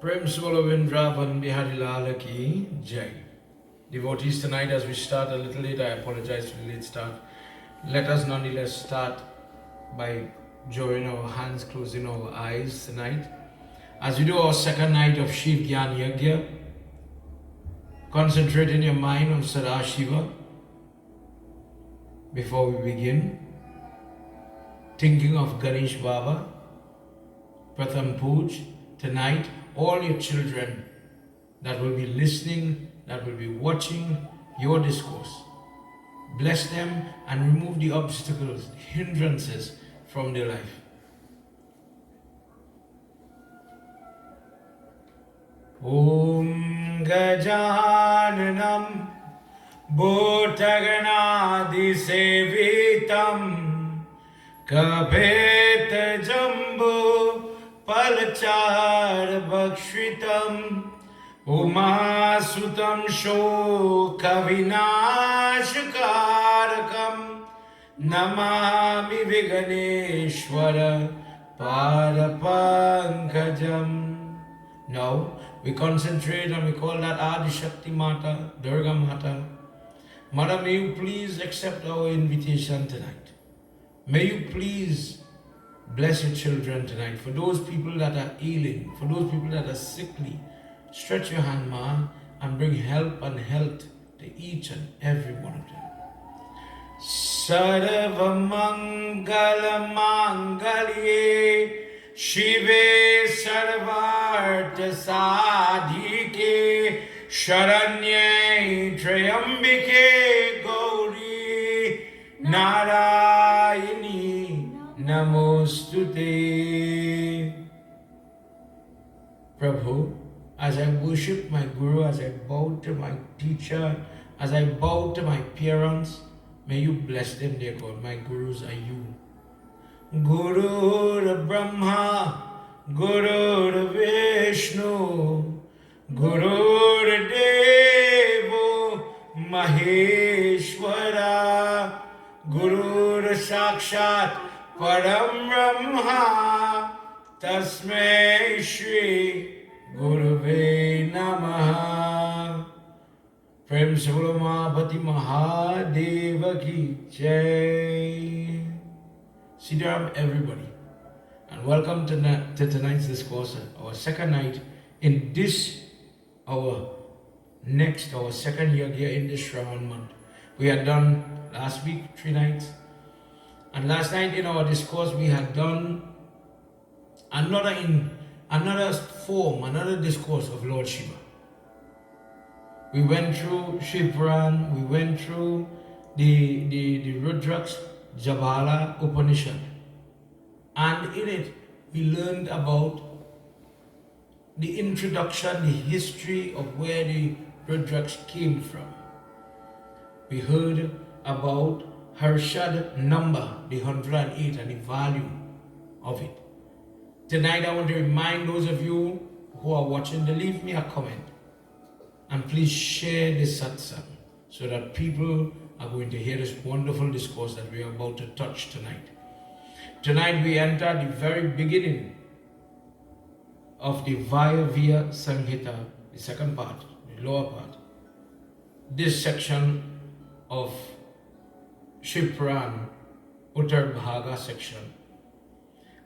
Prem Solovindravan Bihari Lala Ki Jai. Devotees, tonight as we start a little late, I apologize for the late start. Let us nonetheless start by joining our hands, closing our eyes tonight. As we do our second night of Shiv Gyaan Yagna, concentrate in your mind on Shiva before we begin. Thinking of Ganesh Baba, Pratham Puj, tonight, all your children that will be listening, that will be watching your discourse. Bless them and remove the obstacles, the hindrances from their life. Om Gajananam Bhotaganadi Sevitam Kapeta Jambu Palachar Bhakshritam Umasutam Shoka Vinashkarakam Namami Viganeshwara Parapankajam. Now we concentrate and we call that Adi Shakti Mata, Durga Mata. Mother, may you please accept our invitation tonight. May you please bless your children tonight. For those people that are ailing, for those people that are sickly, stretch your hand, Ma, and bring help and health to each and every one of them. Sarva Mangala Mangalye Shive Sarvartha Sadhike Sharanye Trayambike Gauri Narayani Namostute. Prabhu, as I worship my Guru, as I bow to my teacher, as I bow to my parents, may you bless them, dear God. My Gurus are you. Guru Brahma, Guru Vishnu, Guru Devo Maheshwara, Guru Sakshat Param Brahma, Tasmai Shri Guruve Namaha. Prem Savalomapati Mahadeva Ki Jai. Siddharam, everybody, and welcome to tonight's discourse, our second night in this, our second year in this Shravan month. We had done last week 3 nights, and last night in our discourse we had done another discourse of Lord Shiva. We went through Shiv Puran, we went through the Rudraksha Jabala Upanishad, and in it we learned about the introduction, the history of where the Rudraksha came from. We heard about Harshad number, the 108, and the value of it. Tonight I want to remind those of you who are watching to leave me a comment and please share this satsang so that people are going to hear this wonderful discourse that we are about to touch tonight. Tonight we enter the very beginning of the Vayavya Samhita, the second part, the lower part. This section of Shiv Puran, Uttar Bhaga section.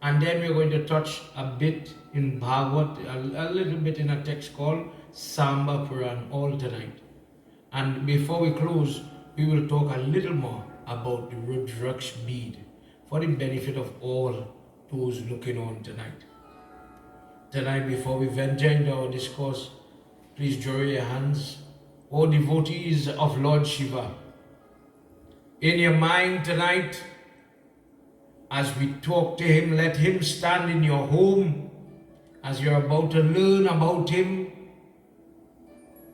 And then we're going to touch a bit in Bhagavad, a little bit in a text called Samba Puran, all tonight. And before we close, we will talk a little more about the Rudraksha bead for the benefit of all those looking on tonight. Tonight, before we venture into our discourse, please draw your hands, all devotees of Lord Shiva. In your mind tonight, as we talk to him, let him stand in your home as you're about to learn about him.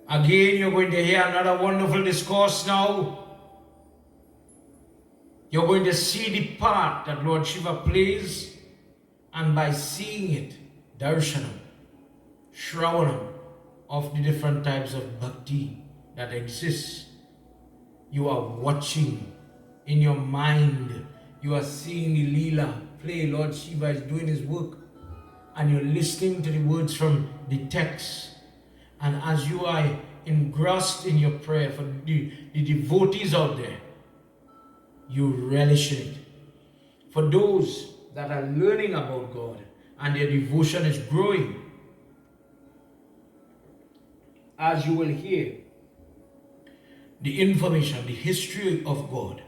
Again, you're going to hear another wonderful discourse now. You're going to see the part that Lord Shiva plays, and by seeing it, darshanam, shravanam of the different types of bhakti that exists, you are watching in your mind, you are seeing the Leela play. Lord Shiva is doing his work. and you're listening to the words from the text, and as you are engrossed in your prayer for the devotees out there, you relish it. For those that are learning about God and their devotion is growing, as you will hear, the information, the history of God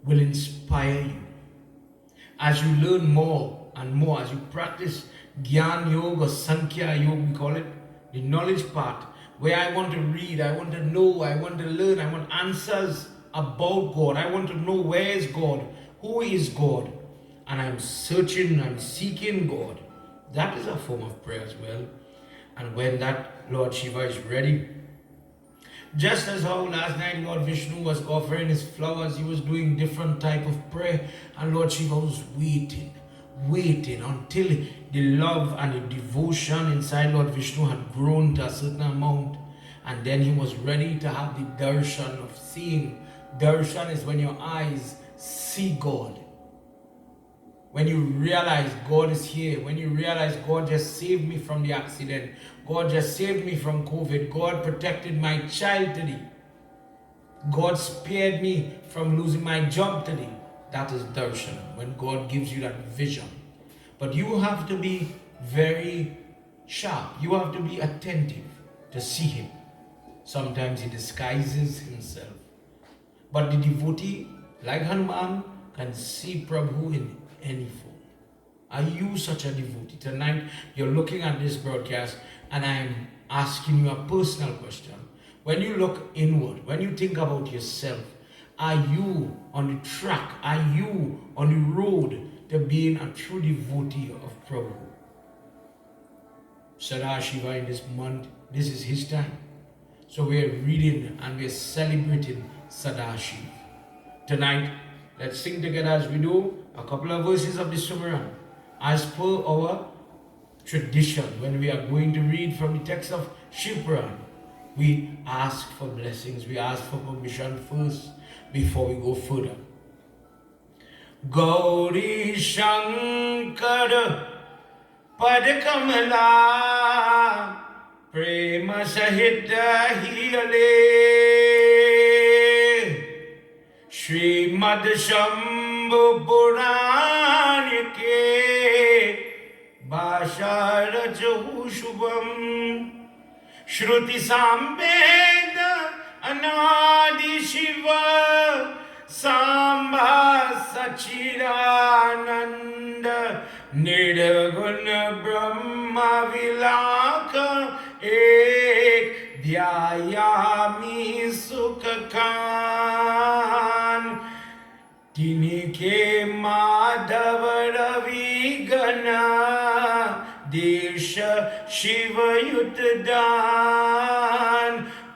will inspire you. As you learn more and more, as you practice Gyaan Yoga, Sankhya Yoga, we call it, the knowledge part, where I want to read, I want to know, I want to learn, I want answers about God. I want to know where is God, who is God, and I'm searching, I'm seeking God. That is a form of prayer as well. And when that Lord Shiva is ready, just as how last night Lord Vishnu was offering his flowers, he was doing different type of prayer, and Lord Shiva was waiting until the love and the devotion inside Lord Vishnu had grown to a certain amount, and then he was ready to have the darshan of seeing. Darshan is when your eyes see God. When you realize God is here, when you realize God just saved me from the accident, God just saved me from COVID, God protected my child today, God spared me from losing my job today. That is darshan, when God gives you that vision. But you have to be very sharp. You have to be attentive to see Him. Sometimes He disguises Himself. But the devotee, like Hanuman, can see Prabhu in any form. Are you such a devotee? Tonight, you're looking at this broadcast, and I'm asking you a personal question. When you look inward, when you think about yourself, are you on the track? Are you on the road to being a true devotee of Prabhu? Sada Shiva in this month, this is his time. So we're reading and we're celebrating Sada Shiva. Tonight, let's sing together as we do a couple of verses of the Sumran. As per our tradition, when we are going to read from the text of Shivpuran, we ask for blessings, we ask for permission first before we go further. Gauri Shankar Pad Kamala Prema Sahita Hiyale Srimad Shambhu Puran Ke Bhasha Rajahu Shubham Shruti Sambeda Anadi Shiva Samba Sachidananda Nirguna Brahma Vilaka Ek Dhyayami Sukhakan Tinike Madhava Ravi Gana Desha Shiva Yutdan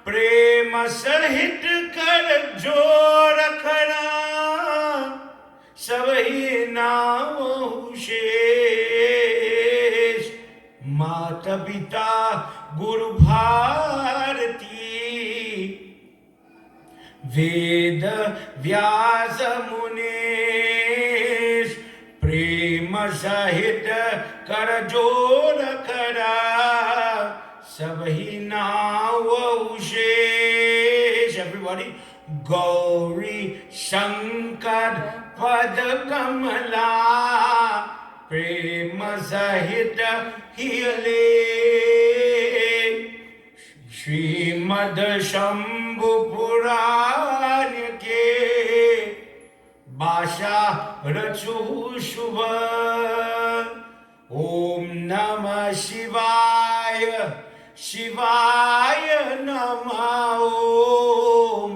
Prema Sahit Kar Jora Khara Sabhi Namo Shesh Mata Pita Guru Bharati Veda Vyasa Munesh Prema Sahit Kar Jora Khara Sabhi Namo Shesh. Everybody, Gauri Shankar Pada Kamala Prema Sahita Hiyale Srimad Shambhu Puran Ke Bhasha Rachu Shubha Om Namah Shivaya Shivaya Namah Om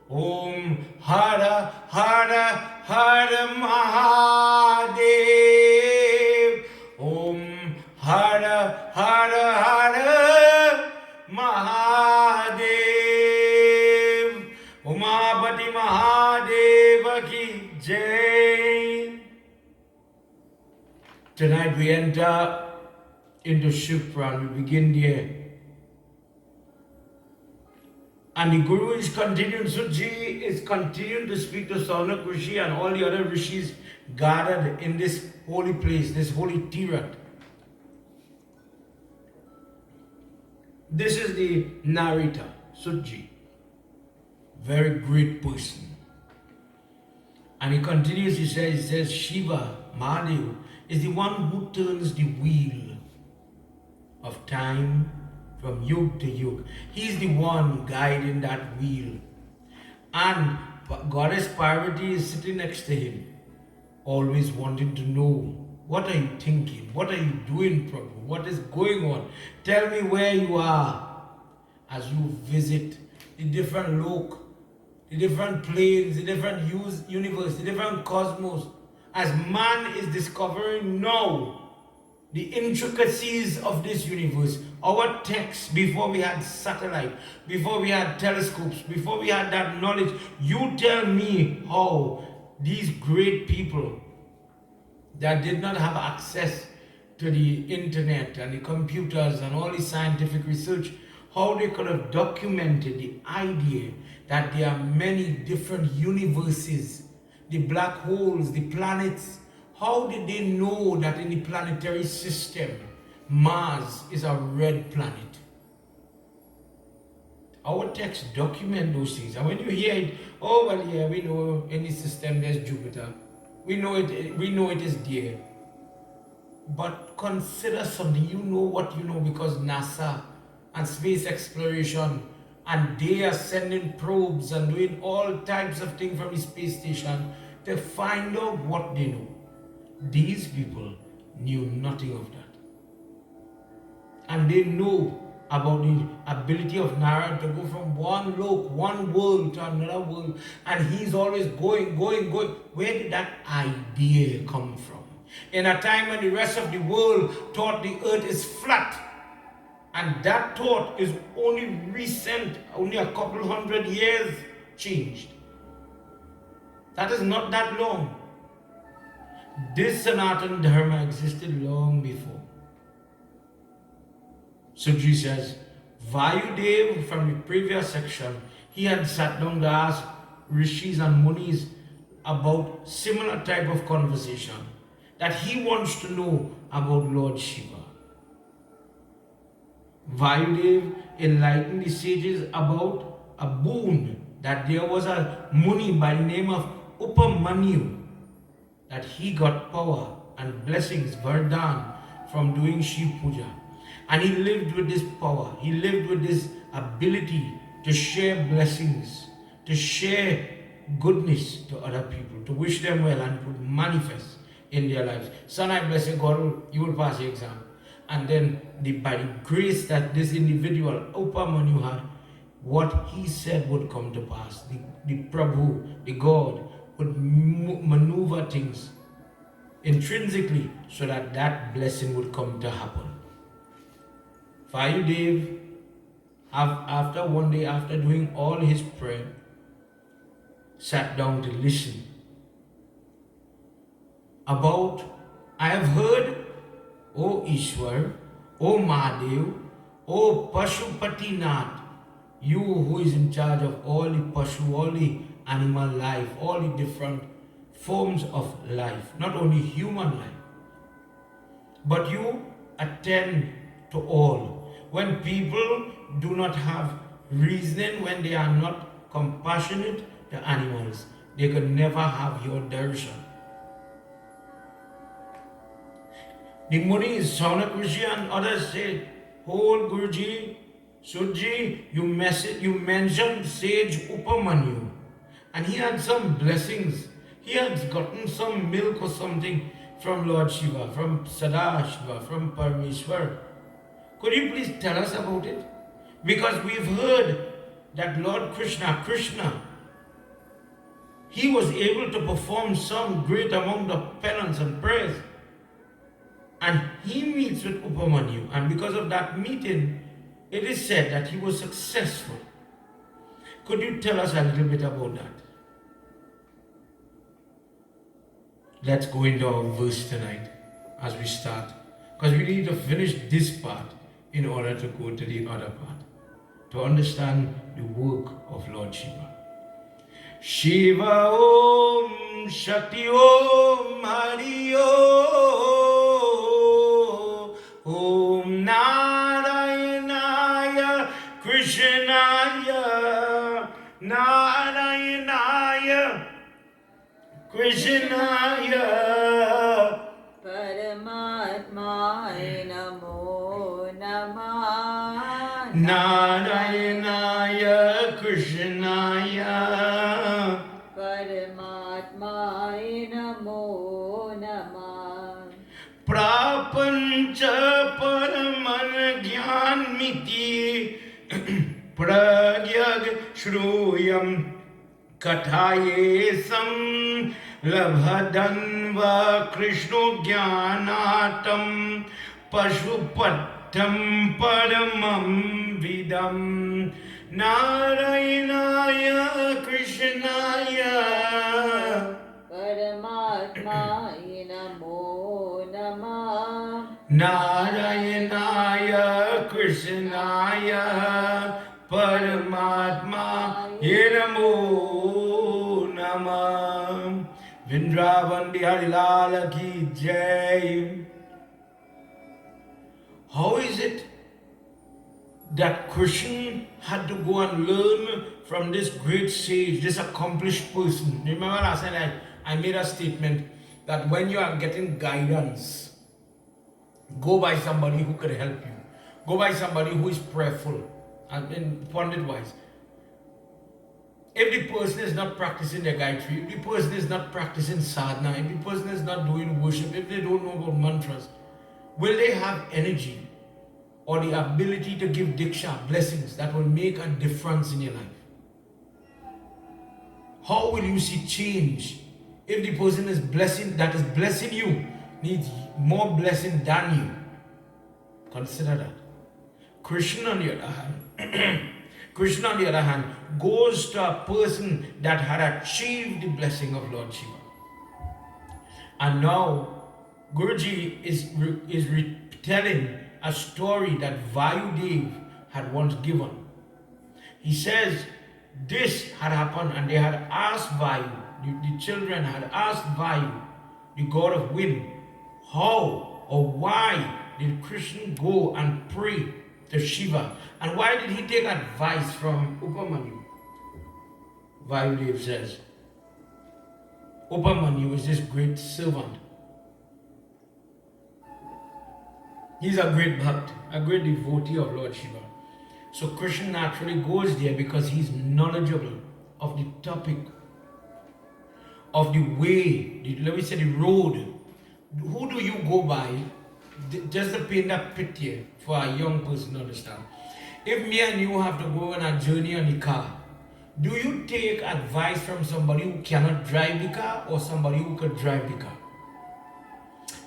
Om Hara Hara Hara Mahadev Om Hara Hara Hara Mahadev Umapati Mahadeva Ki Jai. Tonight we enter into Shivpuran, we begin there. And the Guru is continuing, Suji is continuing to speak to Saunak Rishi and all the other Rishis gathered in this holy place, this holy Tirat. This is the narrator, Sutji. Very great person. And he continues, he says, Shiva, Mahadev, is the one who turns the wheel of time from yug to yug. He's the one guiding that wheel. And Goddess Parvati is sitting next to him, always wanting to know, what are you thinking? What are you doing, Prabhu? What is going on? Tell me where you are as you visit the different lok, the different planes, the different universe, the different cosmos, as man is discovering now the intricacies of this universe. Our texts, before we had satellite, before we had telescopes, before we had that knowledge, you tell me how these great people that did not have access to the internet and the computers and all the scientific research, how they could have documented the idea that there are many different universes, the black holes, the planets. How did they know that in the planetary system, Mars is a red planet? Our texts document those things. And when you hear it, oh, well, yeah, we know in the system there's Jupiter. We know it is there. But consider something. You know what you know because NASA and space exploration, and they are sending probes and doing all types of things from the space station to find out what they know. These people knew nothing of that. And they know about the ability of Narada to go from one lok, one world to another world. And he's always going. Where did that idea come from? In a time when the rest of the world thought the earth is flat. And that thought is only recent, only a couple hundred years changed. That is not that long. This Sanatana Dharma existed long before. Sutji says, Vayudev, from the previous section, he had sat down to ask rishis and munis about similar type of conversation that he wants to know about Lord Shiva. Vayudev enlightened the sages about a boon, that there was a muni by the name of Upamanyu, that he got power and blessings, Vardhan, from doing Shiv Puja. And he lived with this power, he lived with this ability to share blessings, to share goodness to other people, to wish them well and to manifest in their lives. Son, I bless you, God, you will pass the exam. And then by the grace that this individual, Upamanyu, had, what he said would come to pass. The Prabhu, the God, would maneuver things intrinsically so that that blessing would come to happen. Vayudev, after one day, after doing all his prayer, sat down to listen about, I have heard, O Ishwar, O Mahadev, O Pashupati Nath, you who is in charge of all the Pashu, all the animal life, all the different forms of life, not only human life, but you attend to all. When people do not have reasoning, when they are not compassionate to animals, they could never have your darshan. The Munis, Saunak Rishi and others say, "Oh Guruji, Sutji, you mentioned sage Upamanyu, and he had some blessings. He had gotten some milk or something from Lord Shiva, from Sadashiva, from Parameshwar. Could you please tell us about it? Because we've heard that Lord Krishna, he was able to perform some great amount of penance and prayers. And he meets with Upamanyu, and because of that meeting, it is said that he was successful. Could you tell us a little bit about that?" Let's go into our verse tonight as we start, because we need to finish this part in order to go to the other part, to understand the work of Lord Shiva. Shiva Om Shakti Om Hari Om Om Narayanaya Krishnaya, Narayanaya, Krishnaya, Paramatmaya Namo Namah. Narayanaya, Krishnaya, Paramatmaya Namo Namah. Prapancha Paraman Gyaan Miti Pragyag Shruyam Kathaye Sam Labhadanva Krishno Gyanatam Pashupatam Paramam Vidam Narayanaya Krishnaya Paramatmaya Namo Namah. Narayanaya Krishnaya Paramatma Namo Namah. Vrindavan Bihari Lala Ki Jai. How is it that Krishna had to go and learn from this great sage, this accomplished person? Remember last night I made a statement that when you are getting guidance, go by somebody who could help you. Go by somebody who is prayerful and pundit wise. If the person is not practicing their Gayatri, if the person is not practicing sadhana, if the person is not doing worship, if they don't know about mantras, will they have energy or the ability to give diksha, blessings that will make a difference in your life? How will you see change if the person is blessing you needs more blessing than you? Consider that. Krishna on the other hand, goes to a person that had achieved the blessing of Lord Shiva. And now Guruji is retelling a story that Vayudev had once given. He says this had happened and they had asked Vayu, the children had asked Vayu, the god of wind, how or why did Krishna go and pray to Shiva? And why did he take advice from Upamanyu? Vayudev says, Upamanyu is this great servant. He's a great bhakt, a great devotee of Lord Shiva. So Krishna naturally goes there because he's knowledgeable of the topic, of the way, let me say the road. Who do you go by? Just to paint that picture for a young person to understand. If me and you have to go on a journey on the car, do you take advice from somebody who cannot drive the car or somebody who could drive the car?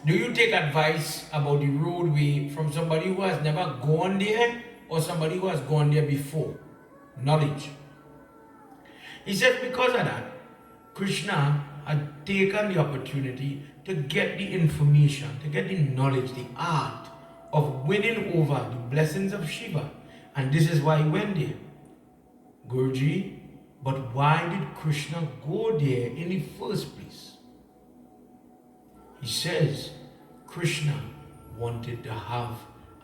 Do you take advice about the roadway from somebody who has never gone there or somebody who has gone there before? Knowledge. He said because of that, Krishna had taken the opportunity to get the information, to get the knowledge, the art of winning over the blessings of Shiva. And this is why he went there. Guruji, but why did Krishna go there in the first place? He says Krishna wanted to have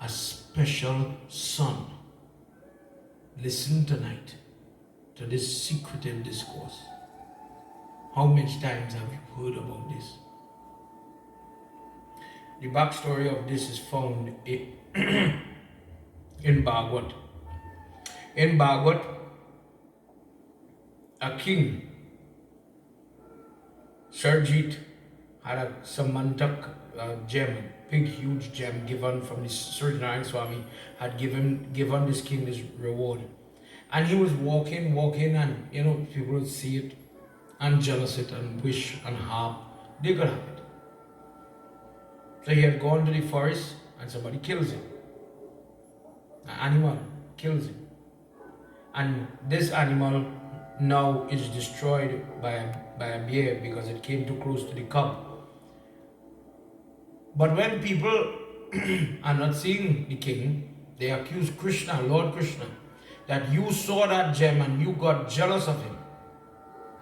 a special son. Listen tonight to this secretive discourse. How much times have you heard about this? The backstory of this is found in Bhagavad. In Bhagavad, a king, Sarjit, had a Samantak gem, big huge gem given from the Surya and Swami, had given this king this reward. And he was walking and people would see it and jealous it and wish and harm. They could have it. So he had gone to the forest and somebody kills him. An animal kills him. And this animal now is destroyed by a bear because it came too close to the cub. But when people are not seeing the king, they accuse Krishna, Lord Krishna, that you saw that gem and you got jealous of him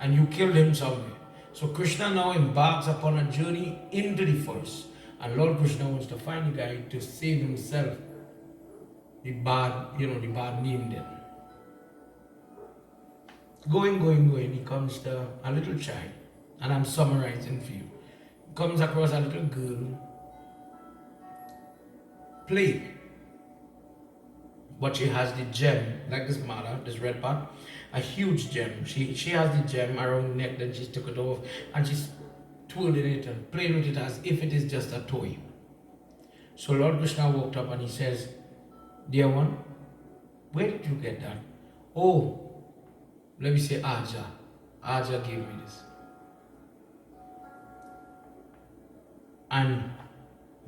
and you killed him somewhere. So Krishna now embarks upon a journey into the forest. And Lord Krishna wants to find a guy to save himself the bad name then. Going, he comes to a little child, and I'm summarizing for you. Comes across a little girl playing, but she has the gem, like this mother, this red part, a huge gem. She has the gem around the neck, then she took it off, and she's twirling it and playing with it as if it is just a toy. So Lord Krishna walked up and he says, "Dear one, where did you get that?" "Oh, let me say Aja. Aja gave me this." And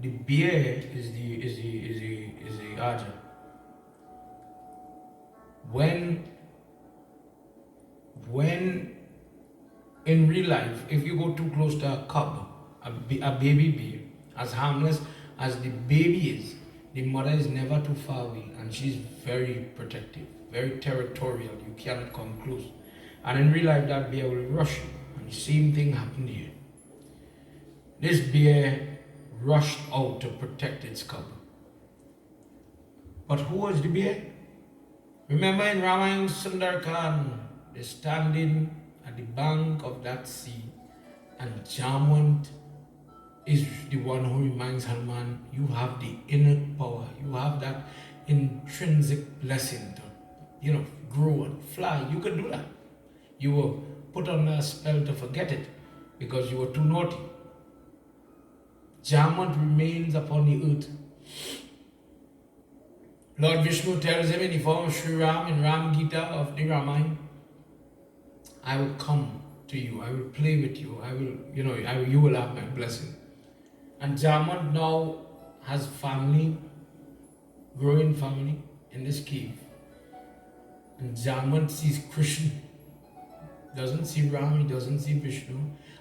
the bear is the Aja. When in real life, if you go too close to a cub, a baby bear, as harmless as the baby is, the mother is never too far away, and she's very protective, very territorial. You cannot come close. And in real life, that bear will rush you. And the same thing happened here. This bear rushed out to protect its cub. But who was the bear? Remember in Ramayana Sundarkan, they're standing at the bank of that sea, and Jamwant is the one who reminds Hanuman, you have the inner power, you have that intrinsic blessing to, grow and fly. You can do that. You were put under a spell to forget it because you were too naughty. Jamwant remains upon the earth. Lord Vishnu tells him in the form of Sri Ram in Ram Gita of the Ramayana, I will come to you, I will play with you, you will have my blessing. And Jamwant now has family, growing family in this cave. And Jamwant sees Krishna, doesn't see Ram, he doesn't see Vishnu,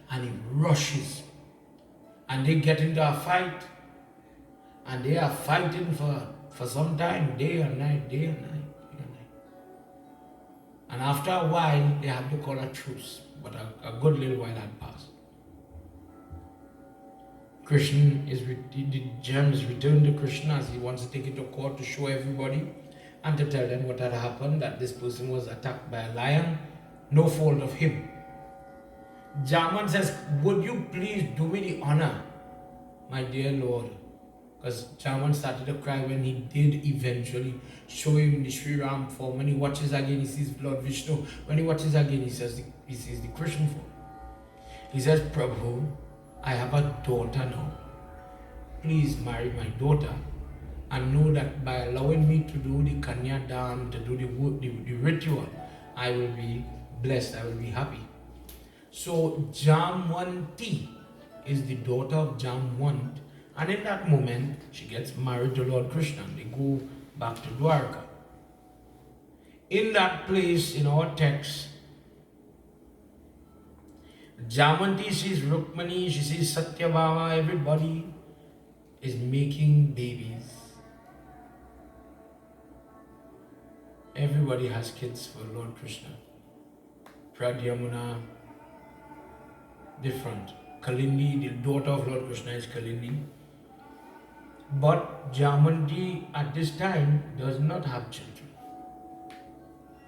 and he rushes. And they get into a fight, and they are fighting for some time, day and night, day and night, day and night. And after a while, they have to call a truce, but a good little while had passed. The gem is returned to Krishna as he wants to take it to court to show everybody and to tell them what had happened, that this person was attacked by a lion, no fault of him. Jamwant says, would you please do me the honor, my dear Lord? Because Jamwant started to cry when he did eventually show him the Sri Ram form. When he watches again, he sees Lord Vishnu. When he watches again, he sees the Krishna form. He says, Prabhu, I have a daughter now. Please marry my daughter and know that by allowing me to do the Kanya Dan, to do the ritual, I will be blessed, I will be happy. So Jamwanti is the daughter of Jamwant, and in that moment she gets married to Lord Krishna and they go back to Dwarka. In that place, in our text, Jamwanti sees Rukmani, she sees Satyabhama, everybody is making babies. Everybody has kids for Lord Krishna. Pradyamuna, different. Kalindi, the daughter of Lord Krishna, is Kalindi. But Jamwanti at this time does not have children.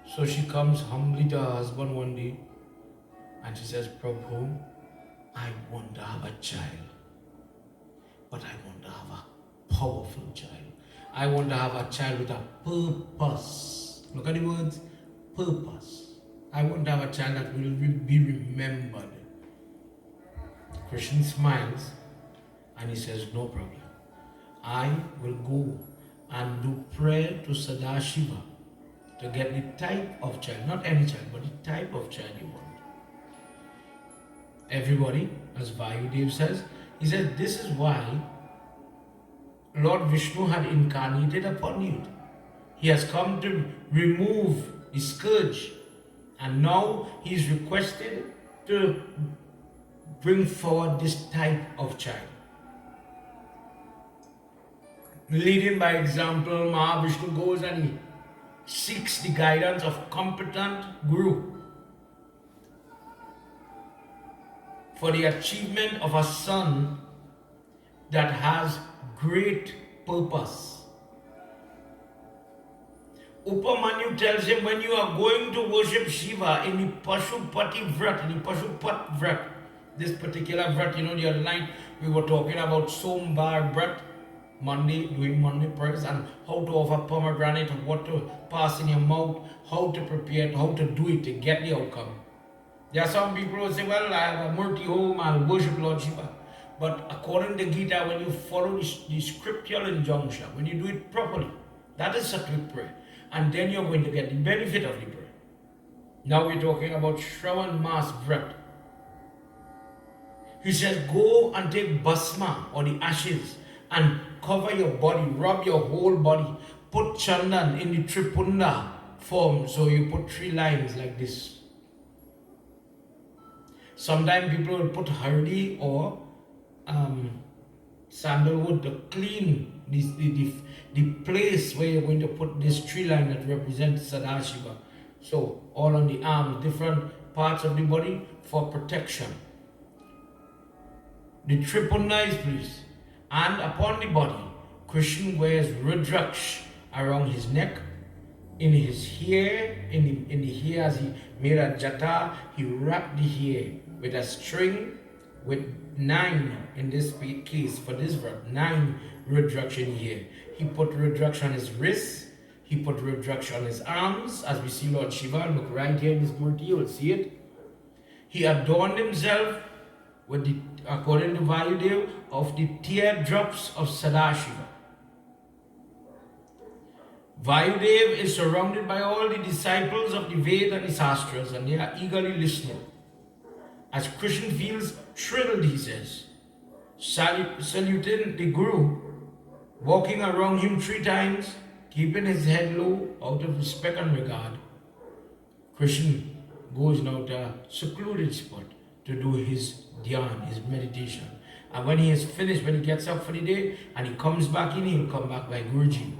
So she comes humbly to her husband one day and she says, Prabhu, I want to have a child, but I want to have a powerful child. I want to have a child with a purpose. Look at the words, purpose. I want to have a child that will be remembered. Krishna smiles and he says, no problem. I will go and do prayer to Sadashiva to get the type of child, not any child, but the type of child you want. Everybody, as Vayudev says, he says, this is why Lord Vishnu had incarnated upon you. He has come to remove the scourge, and now he is requested to bring forward this type of child. Leading by example, Mahavishnu goes and he seeks the guidance of competent guru for the achievement of a son that has great purpose. Upamanyu tells him, when you are going to worship Shiva in the Pashupati Vrat, in the Pashupat Vrat, this particular Vrat, the other night we were talking about Sombar Vrat, Monday, doing Monday prayers, and how to offer pomegranate, what to pass in your mouth, how to prepare it, how to do it to get the outcome. There are some people who say, well, I have a Murti home, I'll worship Lord Shiva. But according to Gita, when you follow the scriptural injunction, when you do it properly, that is sattvic prayer. And then you're going to get the benefit of the prayer. Now we're talking about Shravan Mas Vrat. He says, go and take basma or the ashes and cover your body, rub your whole body, put chandan in the tripunda form. So you put 3 lines like this. Sometimes people will put hardi or sandalwood to clean the place where you're going to put this 3 line that represents Sadashiva. So all on the arms, different parts of the body for protection. The tripunda is placed, and upon the body, Krishna wears Rudraksha around his neck, in his hair, in the hair as he made a jata, he wrapped the hair with a string with 9, in this case, for this verb, 9 Rudraksha in here. He put Rudraksha on his wrists, he put Rudraksha on his arms, as we see Lord Shiva, look right here in this murti, you will see it. He adorned himself with the, according to Vayudev, of the teardrops of Sadashiva. Vayudev is surrounded by all the disciples of the Veda and the Shastras, and they are eagerly listening. As Krishna feels thrilled, he says, saluting the Guru, walking around him 3 times, keeping his head low out of respect and regard. Krishna goes now to a secluded spot to do his Gyaan, his meditation. And when he is finished, when he gets up for the day and he comes back in, he'll come back by Guruji.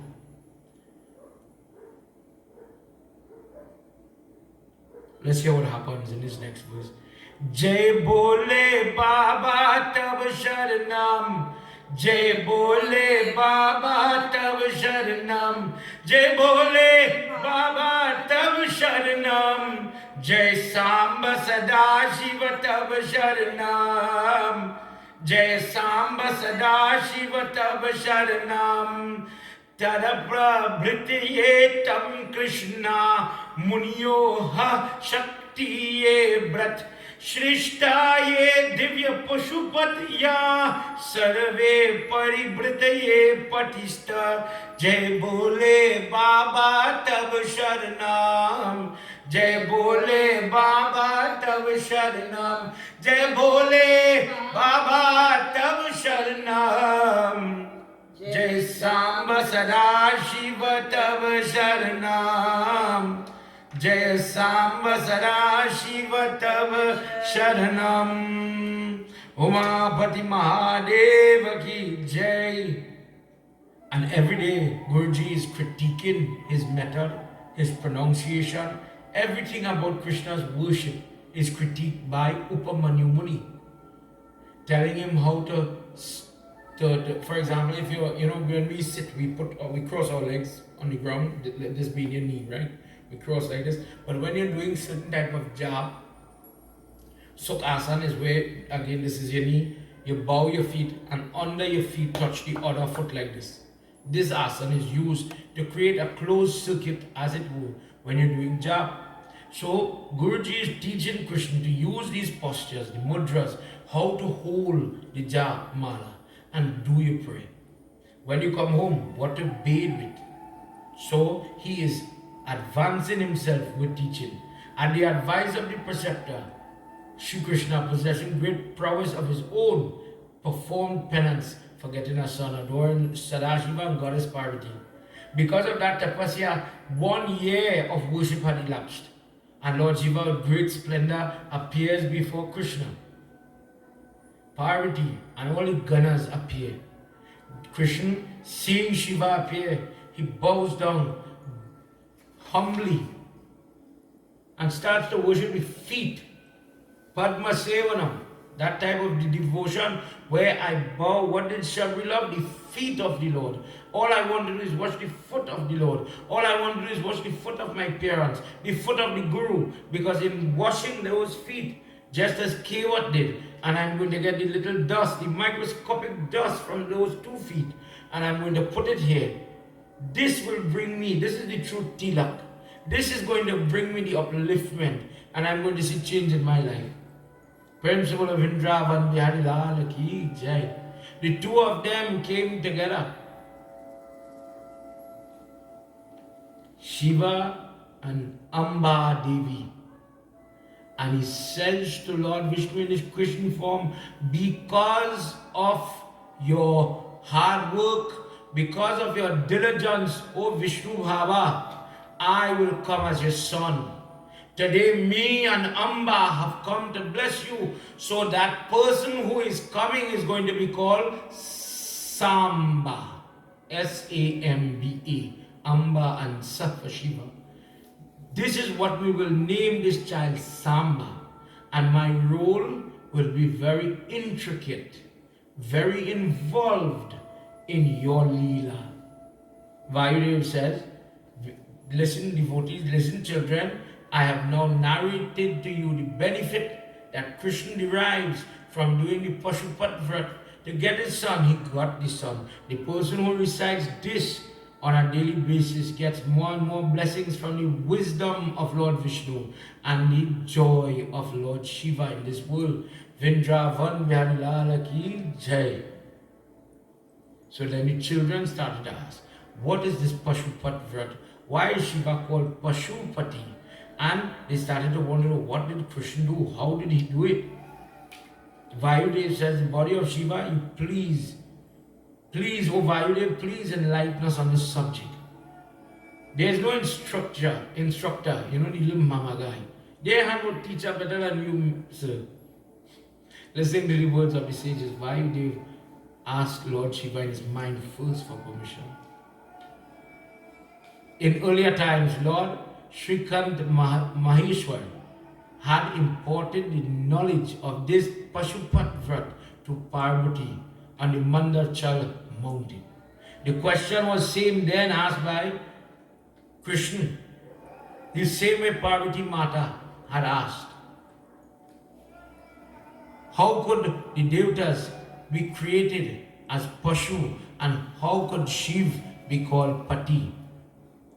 Let's hear what happens in this next verse. Jai Bole Baba Tab Sharanam, Jai Bole Baba Tab Sharanam, Jai Bole Baba Tab Sharanam, Jai Samba Sada Shiva Tab Sharanam, Jai Samba Sada Shiva Tab Sharanam, Tadapra Bhritiye Tam Krishna Munyo Ha Shaktiye Brat Shrishtaye Divya Pashupatiya Sarve Paribritaye Patista Jai Bole Baba Tab Sharanam, Jai Bole Baba Tab Sharanam, Jai Bole Baba Tab Sharanam, Jai Samba Sada Shiva Tab Sharanam, Jai Samba Sada Shiva Tab Sharanam, Umapati Mahadeva Ki Jai. And every day Guruji is critiquing his method, his pronunciation, everything about Krishna's worship is critiqued by Upamanyu Muni, telling him how to for example, if when we sit, we cross our legs on the ground, this being your knee, right? We cross like this. But when you're doing certain type of job, Sukhasana is where, again, this is your knee, you bow your feet and under your feet touch the other foot like this. This asana is used to create a closed circuit, as it were, when you're doing job. So Guruji is teaching Krishna to use these postures, the mudras, how to hold the jap mala and do your prayer. When you come home, what to bathe with. So he is advancing himself with teaching. At the advice of the preceptor, Shri Krishna, possessing great prowess of his own, performed penance for getting a son, adoring Sadashiva and Goddess Parvati. Because of that tapasya, 1 year of worship had elapsed, and Lord Shiva with great splendor appears before Krishna. Parvati and all the Ganas appear. Krishna, seeing Shiva appear, he bows down humbly and starts to worship with feet. Padma Sevanam, That type of devotion where I bow. What did we love? The feet of the Lord. All I want to do is wash the foot of the Lord. All I want to do is wash the foot of my parents, the foot of the Guru. Because in washing those feet, just as Kewat did, and I'm going to get the little dust, the microscopic dust from those 2 feet, and I'm going to put it here. This will bring me, this is the true tilak. This is going to bring me the upliftment, and I'm going to see change in my life. Principle of Vrindavan Bihari Lal Ki Jai. The 2 of them came together. Shiva and Amba Devi. And he says to Lord Vishnu in his Krishna form, because of your hard work, because of your diligence, O Vishnu Bhava, I will come as your son. Today me and Amba have come to bless you. So that person who is coming is going to be called Samba. S-A-M-B-A. Amba and Sattva Shiva. This is what we will name this child, Samba. And my role will be very intricate, very involved in your Leela. Vayudev says, listen devotees, listen children, I have now narrated to you the benefit that Krishna derives from doing the Pashupati Vrat. To get his son, he got the son. The person who recites this on a daily basis gets more and more blessings from the wisdom of Lord Vishnu and the joy of Lord Shiva in this world. Vrindavan Bihari Lal Ki Jai. So then the children started to ask, what is this Pashupati Vrat? Why is Shiva called Pashupati? And they started to wonder, what did Krishna do? How did he do it? Vayudev says, the body of Shiva, you please, oh Vayudev, please enlighten us on this subject. There is no instructor, you know, the little mama guy. They have no teacher better than you, sir. Listen to the words of the sages. Vayudev asked Lord Shiva in his mind first for permission. In earlier times, Lord Shrikant Maheshwar had imparted the knowledge of this Pashupati Vrat to Parvati on the Mandachal mountain. The question was same then asked by Krishna. The same way Parvati Mata had asked. How could the Devatas be created as Pashu and how could Shiv be called Pati?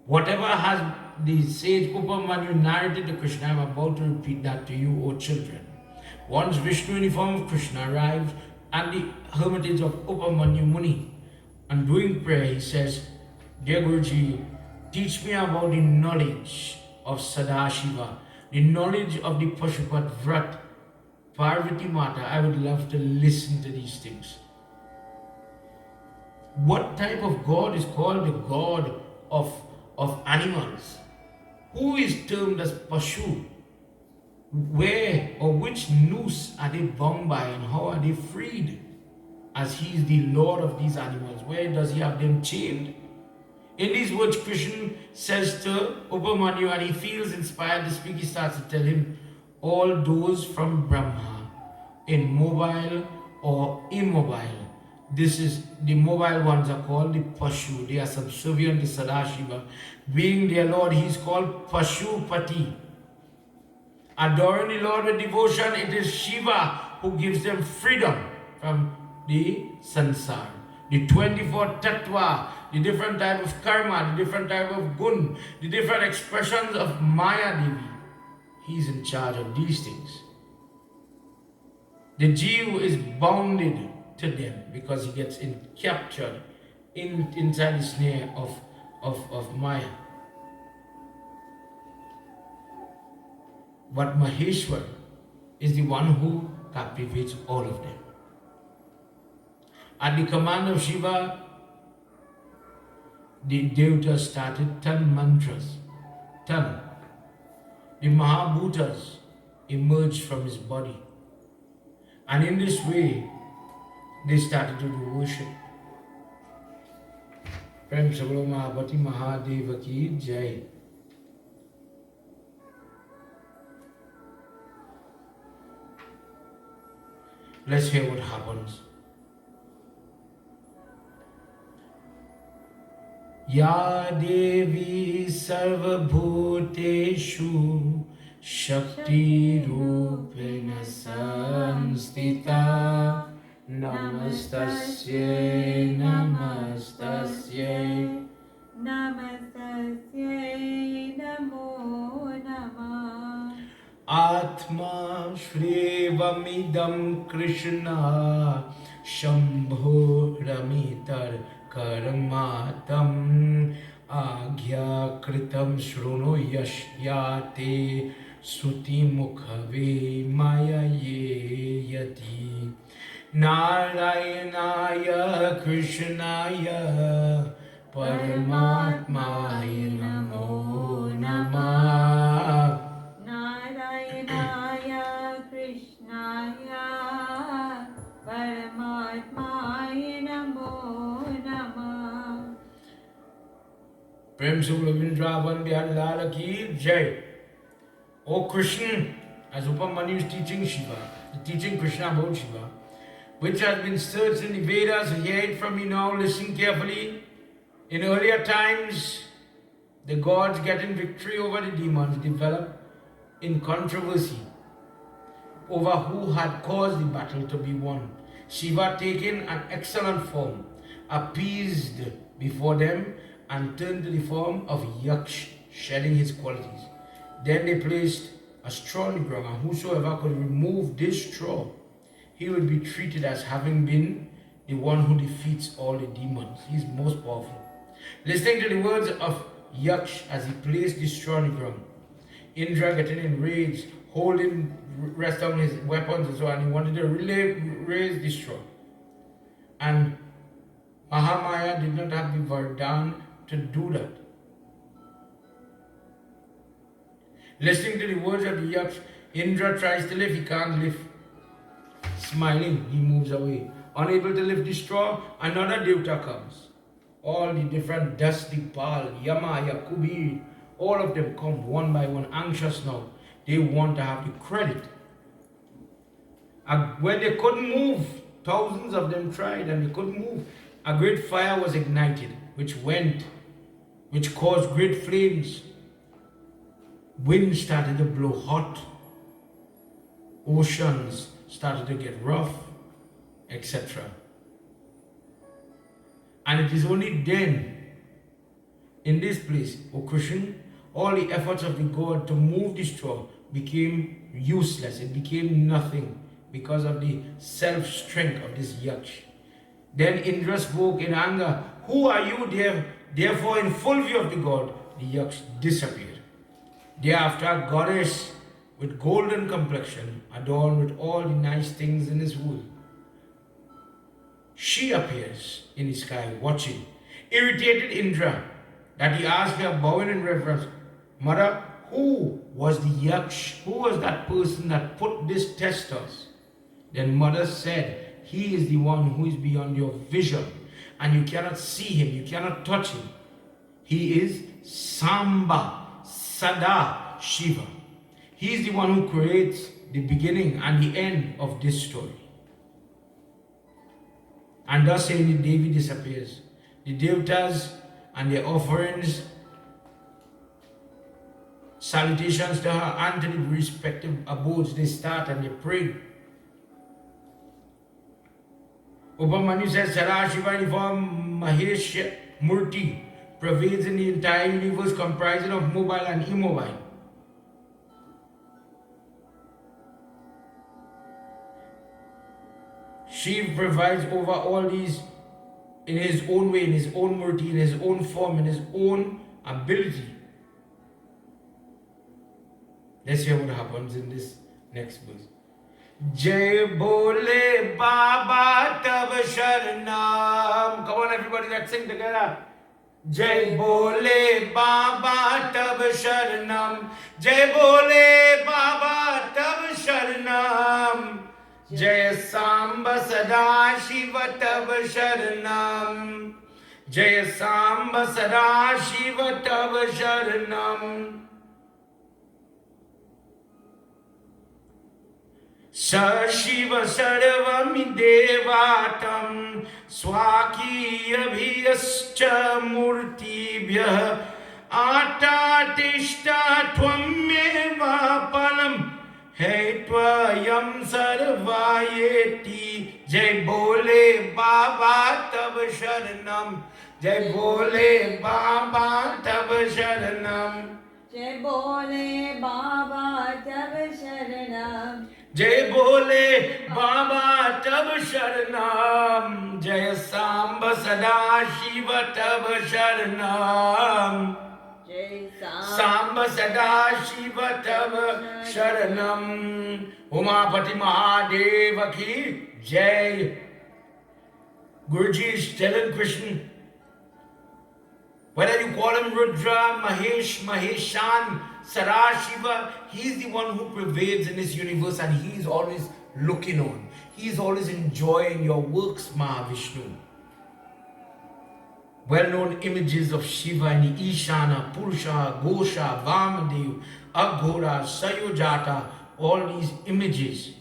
Whatever has the sage Upamanyu narrated to Krishna, I am about to repeat that to you, O children. Once Vishnu in the form of Krishna arrived at the hermitage of Upamanyu Muni, and doing prayer he says, Dear Guruji, teach me about the knowledge of Sadashiva, the knowledge of the Pashupati Vrat, Parvati Mata. I would love to listen to these things. What type of God is called the God of animals? Who is termed as Pashu? Where or which noose are they bound by and how are they freed? As he is the Lord of these animals, where does he have them chained? In these words, Krishna says to Upamanyu, and he feels inspired to speak, he starts to tell him, all those from Brahma, in mobile or immobile. This is, the mobile ones are called the Pashu. They are subservient to Sadashiva. Being their Lord, he is called Pashupati. Adoring the Lord with devotion, it is Shiva who gives them freedom from the sansar. The 24 tattva, the different type of karma, the different type of gun, the different expressions of Maya Devi. He is in charge of these things. The Jew is bounded to them because he gets captured inside the snare of Maya. But Maheshwar is the one who captivates all of them. At the command of Shiva, the Devatas started 10 mantras. 10. The Mahabhutas emerged from his body. And in this way, they started to do worship. Prem Sabalo Mahabhati Mahadeva Ki Jai. Let's hear what happens. Ya Devi Sarvabhuteshu Shakti Rupena Sanstita Namastasye Namastasye Namastasye Namo Namah. Atma Shrevamidam Krishna Shambho Ramitar Karmatam Agya Kritam Shruno Yashyate Suti Mukhave Maya Ye Yati Narayanaya Krishnaya Paramatmaya Namo Namah. Narayanaya Krishnaya Paramatmaya Namo Namah. Prem Subhavindra Bandhyad Lala Ki Jai. O Krishna, as Upamanu is teaching Shiva, teaching Krishna about Shiva, which has been searched in the Vedas, hear it from me now, listen carefully. In earlier times, the gods getting victory over the demons developed in controversy over who had caused the battle to be won. Shiva, taking an excellent form, appeased before them and turned to the form of Yaksh, shedding his qualities. Then they placed a straw on the ground, and whosoever could remove this straw, he would be treated as having been the one who defeats all the demons. He is most powerful. Listening to the words of Yaksh as he placed the straw on the ground, Indra getting enraged, holding rest on his weapons and so on, he wanted to raise the straw. And Mahamaya did not have the Vardhan to do that. Listening to the words of the Yaksh, Indra tries to lift, he can't lift. Smiling, he moves away. Unable to lift the straw, another Devta comes. All the different dusty Pal, Yama, Yakubir, all of them come one by one, anxious now. They want to have the credit. And when they couldn't move, thousands of them tried and they couldn't move. A great fire was ignited, which caused great flames. Wind started to blow hot. Oceans started to get rough, etc. And it is only then, in this place, O Krishna, all the efforts of the god to move the straw became useless. It became nothing because of the self-strength of this Yaksh. Then Indra spoke in anger, "Who are you there?" Therefore, in full view of the god, the Yaksh disappeared. Thereafter, a goddess with golden complexion, adorned with all the nice things in this world, she appears in the sky watching. Irritated Indra that he asked her, bowing in reverence, "Mother, who was the Yaksh? Who was that person that put this test to us?" Then Mother said, "He is the one who is beyond your vision, and you cannot see him, you cannot touch him. He is Samba, Sada Shiva. He is the one who creates the beginning and the end of this story." And thus saying, the Devi disappears. The Devtas and their offerings, salutations to her and to the respective abodes, they start and they pray. Upamanu says, Sadashiva in the form Mahesh Murti pervades in the entire universe, comprising of mobile and immobile. Shiva provides over all these in his own way, in his own murti, in his own form, in his own ability. Let's hear what happens in this next verse. Jai Bole Baba Tab Sharanam. Come on everybody, let's sing together. Jai Bole Baba Tab Sharanam. Jai Bole Baba Tab Sharanam. Jai Samba Sada Shiva Tab Sharanam. Jai Samba Sada Shiva Tab Sharanam. Sa Shiva Sarvam Devatam Swakiyabhyascha Murtibhyah Atatishta Twameva Palam Hetvayam Sarvayeti. Jai Bole Baba Tab Sharanam. Jai Bole Baba Tab Sharanam. Jai Bole Baba Tab Sharanam. Jai Bole Baba Tab Sharanam. Jai Samba Sada Shiva Tab Sharanam. Jai Samba Sada Shiva Tab Sharanam. Umapati Mahadeva Ki Jai. Guruji is telling Krishna, whether you call him Rudra, Mahesh, Maheshan, Sarashiva, he is the one who pervades in this universe and he is always looking on. He is always enjoying your works, Mahavishnu. Well-known images of Shiva in the Ishana, Purusha, Gosha, Vamadev, Aghora, Sayojata, all these images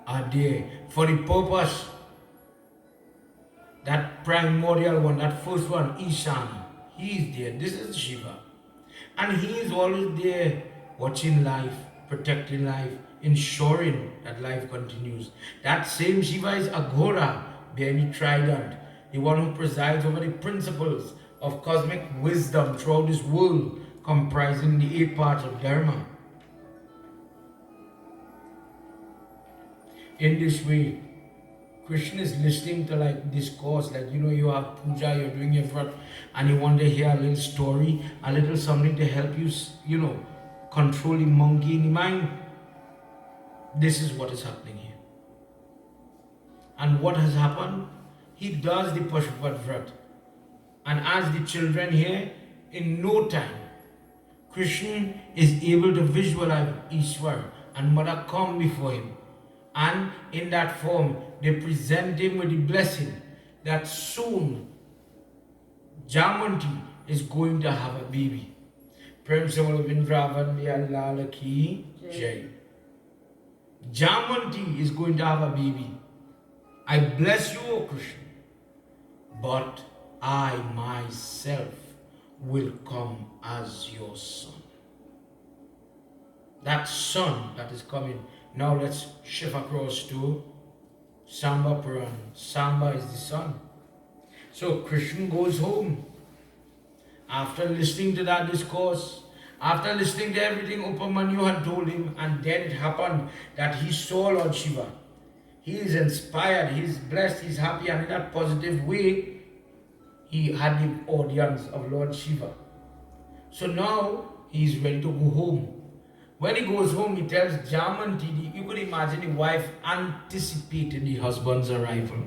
are there for the purpose, that primordial one, that first one, Ishana, he is there. This is Shiva. And he is always there watching life, protecting life, ensuring that life continues. That same Shiva is Aghora, behind the trident, the one who presides over the principles of cosmic wisdom throughout this world, comprising the 8 parts of Dharma. In this way, Krishna is listening to like discourse, like you have puja, you're doing your vrat, and you want to hear a little story, a little something to help you, control the monkey in the mind. This is what is happening here. And what has happened? He does the Pashupati vrat. And as the children here, in no time, Krishna is able to visualize Ishwar and Mother come before him. And in that form, they present him with the blessing that soon Jamanti is going to have a baby. Prem Samal Vindravan Vyalala Ki Jai. Jamanti is going to have a baby. I bless you, O Krishna, but I myself will come as your son. That son that is coming. Now let's shift across to Samba Puran. Samba is the son. So Krishna goes home. After listening to that discourse, after listening to everything Upamanyu had told him, and then it happened that he saw Lord Shiva. He is inspired, he is blessed, he is happy, and in that positive way, he had the audience of Lord Shiva. So now he is ready to go home. When he goes home, he tells Jamanti, you could imagine the wife anticipating the husband's arrival.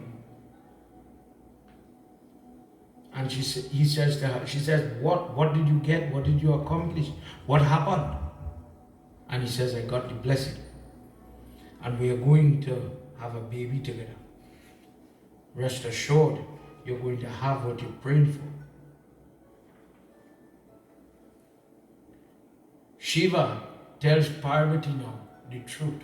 And he says to her, she says, what did you get? What did you accomplish? What happened? And he says, I got the blessing. And we are going to have a baby together. Rest assured, you're going to have what you're praying for. Shiva tells Parvati now the truth.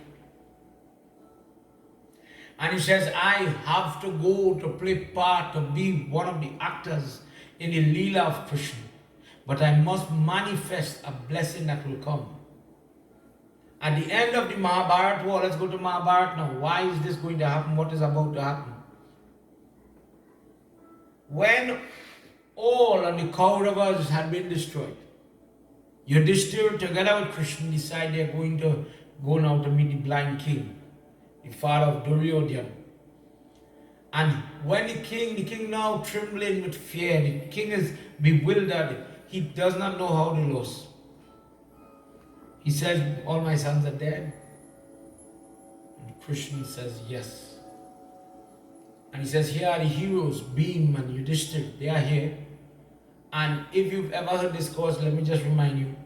And he says, I have to go to play part, to be one of the actors in the Leela of Krishna. But I must manifest a blessing that will come. At the end of the Mahabharata war, let's go to Mahabharata now. Why is this going to happen? What is about to happen? When all of the Kauravas had been destroyed, Yudhishthira together with Krishna decide they are going to go now to meet the blind king, the father of Duryodhana. And when the king now trembling with fear, the king is bewildered, he does not know how to lose. He says, all my sons are dead. And Krishna says, yes. And he says, here are the heroes, Bhim and Yudhishthira, they are here. And if you've ever heard this course, let me just remind you.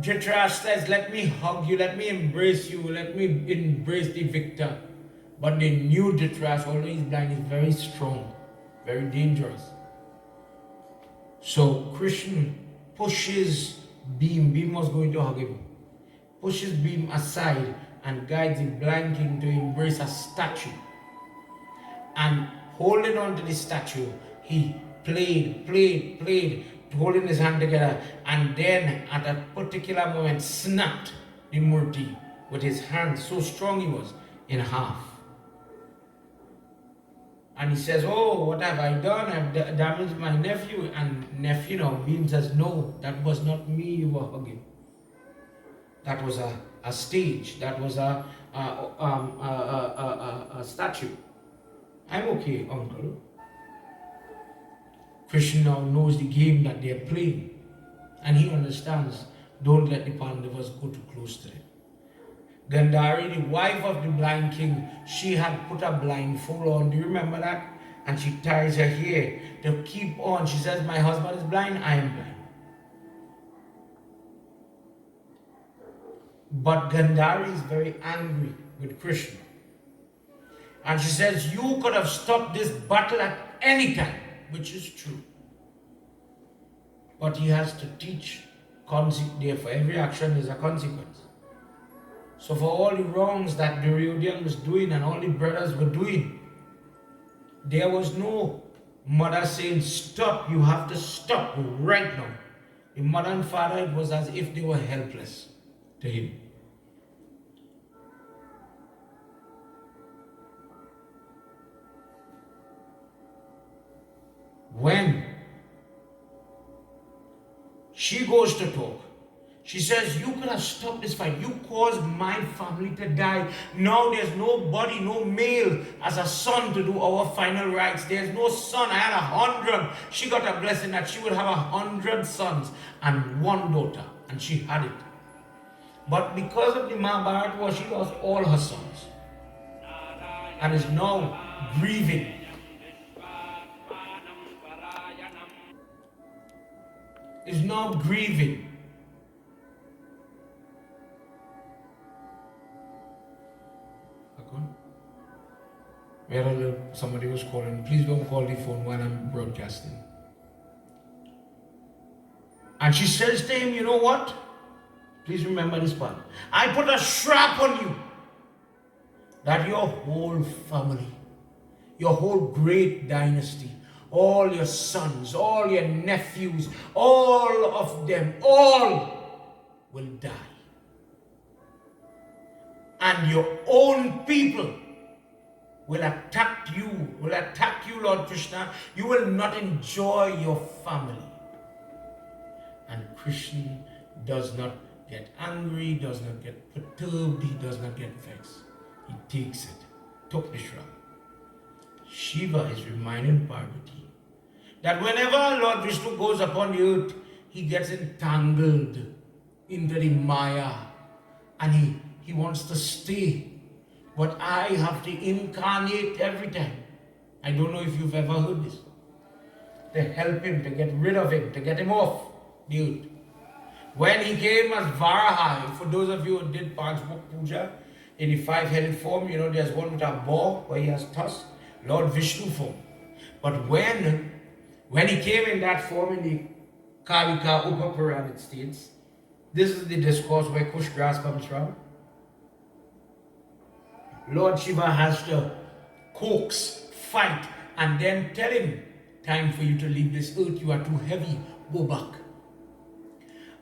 Dhritarashtra says, let me hug you, let me embrace you, let me embrace the victor. But the new Dhritarashtra, although he's blind, is very strong, very dangerous. So Krishna pushes Beam was going to hug him, pushes Beam aside and guides the blind king to embrace a statue. And holding on to the statue, he played, holding his hand together, and then at a particular moment snapped the murti with his hand, so strong he was, in half. And he says, "Oh, what have I done? I've damaged my nephew." And nephew now, Beam says, "No, that was not me you were hugging. That was a stage. That was a statue. I'm okay, uncle." Krishna now knows the game that they're playing. And he understands, don't let the Pandavas go too close to them. Gandhari, the wife of the blind king, she had put a blindfold on. Do you remember that? And she ties her hair to keep on. She says, "My husband is blind, I am blind." But Gandhari is very angry with Krishna. And she says, "You could have stopped this battle at any time," which is true. But he has to teach, for every action there's a consequence. So for all the wrongs that Duryodhana was doing and all the brothers were doing, there was no mother saying, "Stop, you have to stop right now." The mother and father, it was as if they were helpless to him. When she goes to talk, she says, "You could have stopped this fight. You caused my family to die. Now there's nobody, no male as a son to do our final rites. There's no son. I had 100. She got a blessing that she would have 100 sons and one daughter. And she had it. But because of the Mahabharata war, she lost all her sons. And is now grieving. Is now grieving. Somebody was calling. Please don't call the phone when I'm broadcasting. And she says to him, "You know what? Please remember this part. I put a strap on you that your whole family, your whole great dynasty, all your sons, all your nephews, all of them, all will die. And your own people will attack you, Lord Krishna. You will not enjoy your family." And Krishna does not get angry, does not get perturbed, he does not get vexed. He takes it, took the shrub. Shiva is reminding Parvati that whenever Lord Vishnu goes upon the earth, he gets entangled into the Maya and he wants to stay. But I have to incarnate every time. I don't know if you've ever heard this. To help him, to get rid of him, to get him off the earth. When he came as Varaha, for those of you who did Panch Mukh Puja, in the five-headed form, there's one with a bow where he has tusks, Lord Vishnu form. But when he came in that form in the Kalika Upapuran states, this is the discourse where Kush grass comes from. Lord Shiva has to coax, fight, and then tell him, "Time for you to leave this earth, you are too heavy, go back."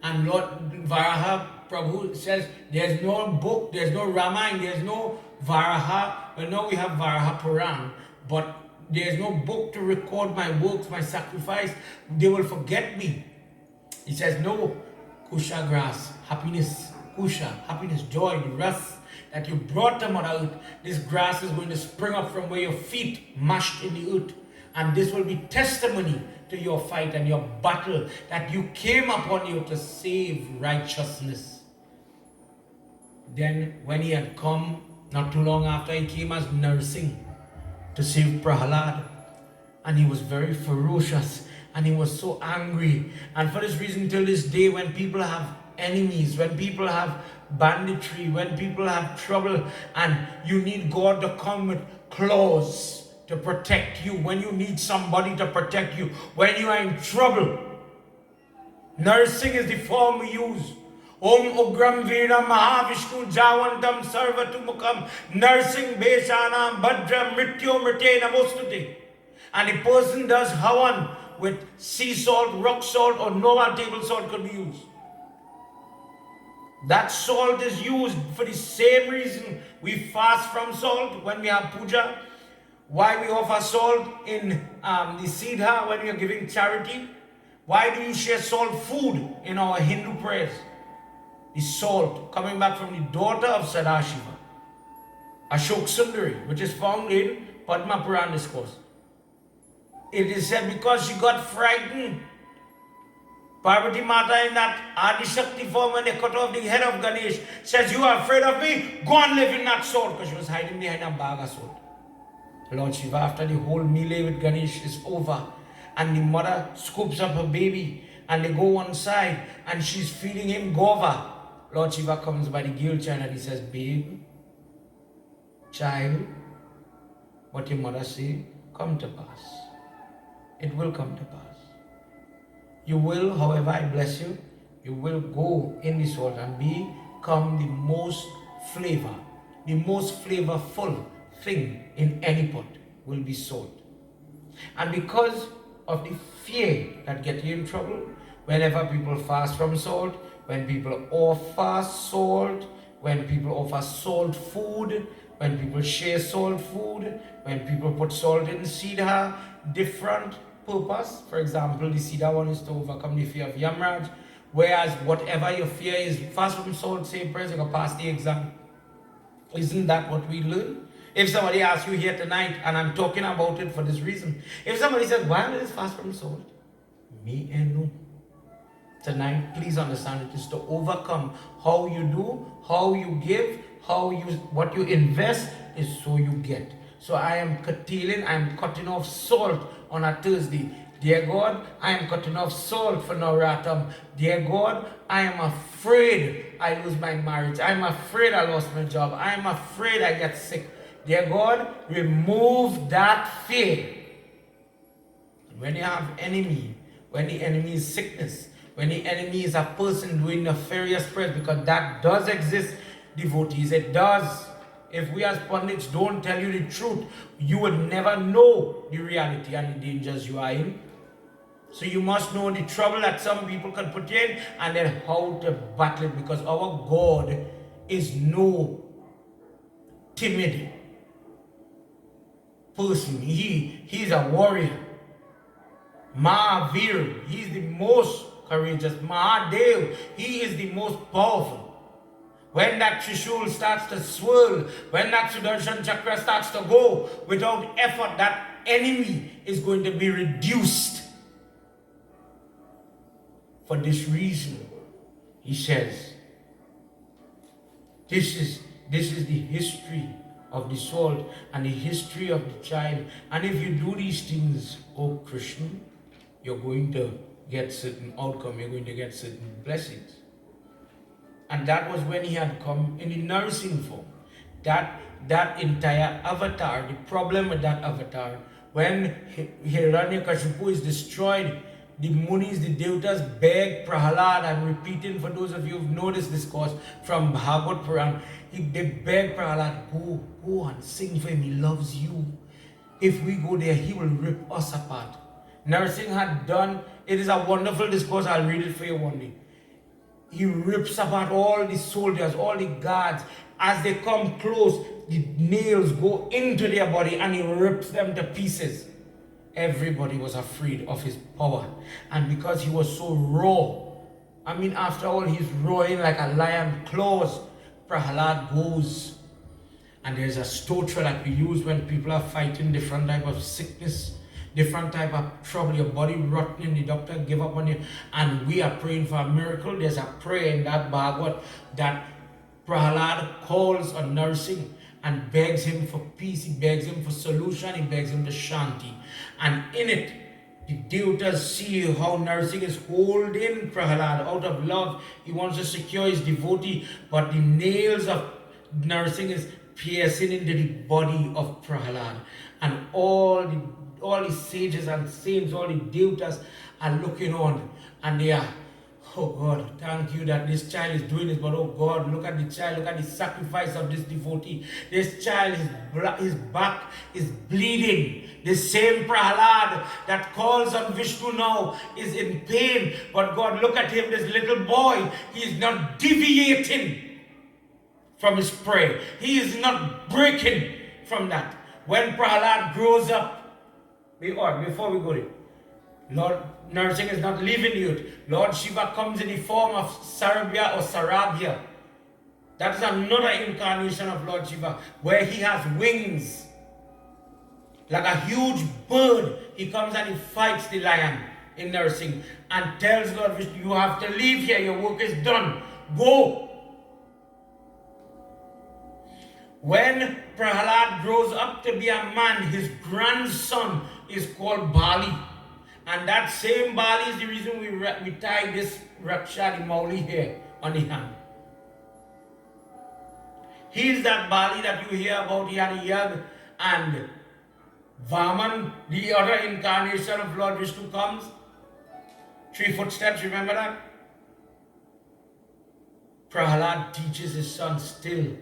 And Lord Varaha Prabhu says, there's no book, there's no Ramayana, there's no Varaha. Well, now we have Varaha Puran, but there's no book to record my works, my sacrifice. They will forget me. He says, "No, Kusha grass, happiness, Kusha, happiness, joy, the rest that you brought them out, this grass is going to spring up from where your feet mashed in the earth. And this will be testimony to your fight and your battle that you came upon you to save righteousness." Then when he had come, not too long after, he came as nursing to save Prahalad. And he was very ferocious and he was so angry. And for this reason, till this day, when people have enemies, when people have banditry, when people have trouble and you need God to come with claws to protect you, when you need somebody to protect you, when you are in trouble, Nursing is the form we use. Om Ugram Veeram Mahavishnu Javantam Sarvatumukam Nursing Beshanam Bhadram Mrityo Mrite Namostute. And a person does havan with sea salt, rock salt, or normal table salt could be used. That salt is used for the same reason we fast from salt when we have puja. Why we offer salt in the Siddha when we are giving charity. Why do you share salt food in our Hindu prayers? The salt coming back from the daughter of Sadashiva, Ashok Sundari, which is found in Padma Puran discourse. It is said because she got frightened. Parvati Mata in that Adi Shakti form when they cut off the head of Ganesh says, you are afraid of me? Go and live in that salt, because she was hiding behind a bag of salt. Lord Shiva, after the whole melee with Ganesh is over, and the mother scoops up her baby, and they go one side, and she's feeding him gova. Lord Shiva comes by the gill chain and he says, babe, child, what your mother say, come to pass. It will come to pass. You will, however I bless you, you will go in the salt and become the most flavorful thing in any pot will be salt. And because of the fear that gets you in trouble, whenever people fast from salt, when people offer salt, when people offer salt food, when people share salt food, when people put salt in Siddha, different purpose. For example, the Siddha one is to overcome the fear of Yamraj, whereas whatever your fear is, fast from salt, say prayers, you can pass the exam. Isn't that what we learn? If somebody asks you here tonight, and I'm talking about it for this reason, if somebody says, why is this fast from salt? Me and no. Tonight, please understand it is to overcome how you do, how you give, what you invest is so you get. So I am curtailing, I am cutting off salt on a Thursday. Dear God, I am cutting off salt for Navratam. Dear God, I am afraid I lose my marriage. I am afraid I lost my job. I am afraid I get sick. Dear God, remove that fear. When you have enemy, when the enemy is sickness, when the enemy is a person doing nefarious prayers, because that does exist, devotees, it does. If we as pundits don't tell you the truth, you would never know the reality and the dangers you are in. So you must know the trouble that some people can put you in, and then how to battle it, because our God is no timid person. He's a warrior. Mahavir, he's the most courageous. Mahadev, he is the most powerful. When that Trishul starts to swirl, when that Sudarshan Chakra starts to go, without effort, that enemy is going to be reduced. For this reason, he says, this is the history of the salt and the history of the child. And if you do these things, oh Krishna, you're going to get certain outcome, you're going to get certain blessings. And that was when he had come in the nursing form. That entire avatar, the problem with that avatar, when Hiranyakashipu is destroyed, the Munis, the Devatas beg Prahalad. I'm repeating for those of you who've noticed this course from Bhagavad Puran. They beg Prahalad, go and sing for him, he loves you. If we go there, he will rip us apart. Narsingh had done, it is a wonderful discourse, I'll read it for you one day. He rips apart all the soldiers, all the guards. As they come close, the nails go into their body and he rips them to pieces. Everybody was afraid of his power. And because he was so raw, I mean, after all, he's roaring like a lion, claws. Prahalad goes. And there's a stotra that we use when people are fighting different type of sickness, different type of trouble, your body rotting, the doctor give up on you, and we are praying for a miracle. There's a prayer in that Bhagavad that Prahalad calls on nursing and begs him for peace, he begs him for solution, he begs him to shanti. And in it, the Devatas see how nursing is holding Prahalad out of love. He wants to secure his devotee, but the nails of nursing is piercing into the body of Prahalad. And all the sages and saints, all the Devatas are looking on, and they are Oh God, thank you that this child is doing this, but oh God, look at the child, look at the sacrifice of this devotee. This child, his back is bleeding. The same Prahlad that calls on Vishnu now is in pain, but God, look at him, this little boy, he is not deviating from his prayer. He is not breaking from that. When Prahlad grows up, before we go there, Lord Narsingh is not leaving the earth. Lord Shiva comes in the form of Sarabhya or Sarabhya. That is another incarnation of Lord Shiva, where he has wings. Like a huge bird, he comes and he fights the lion in Narsingh and tells Lord Vishnu, you have to leave here, your work is done. Go. When Prahlad grows up to be a man, his grandson is called Bali. And that same Bali is the reason we tie this Raksha, the Mauli here on the hand. He is that Bali that you hear about. He had a Yagna, and Vaman, the other incarnation of Lord Vishnu, comes. 3 footsteps, remember that? Prahlad teaches his son still,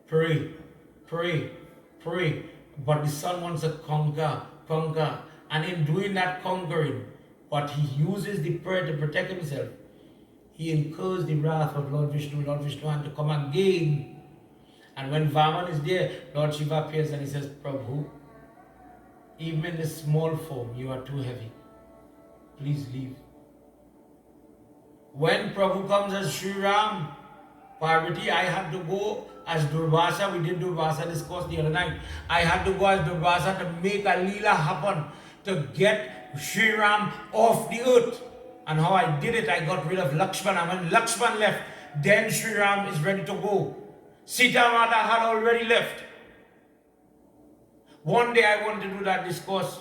pray, pray, pray. But the son wants to conquer. And in doing that conquering, but he uses the prayer to protect himself, he incurs the wrath of Lord Vishnu. Lord Vishnu had to come again. And when Vaman is there, Lord Shiva appears and he says, Prabhu, even in this small form, you are too heavy. Please leave. When Prabhu comes as Sri Ram, Parvati, I had to go as Durvasa. We did Durvasa discourse the other night. I had to go as Durvasa to make a Leela happen, to get Sri Ram off the earth. And how I did it, I got rid of Lakshman. And when Lakshman left, then Sri Ram is ready to go. Sita Mata had already left. One day I want to do that discourse.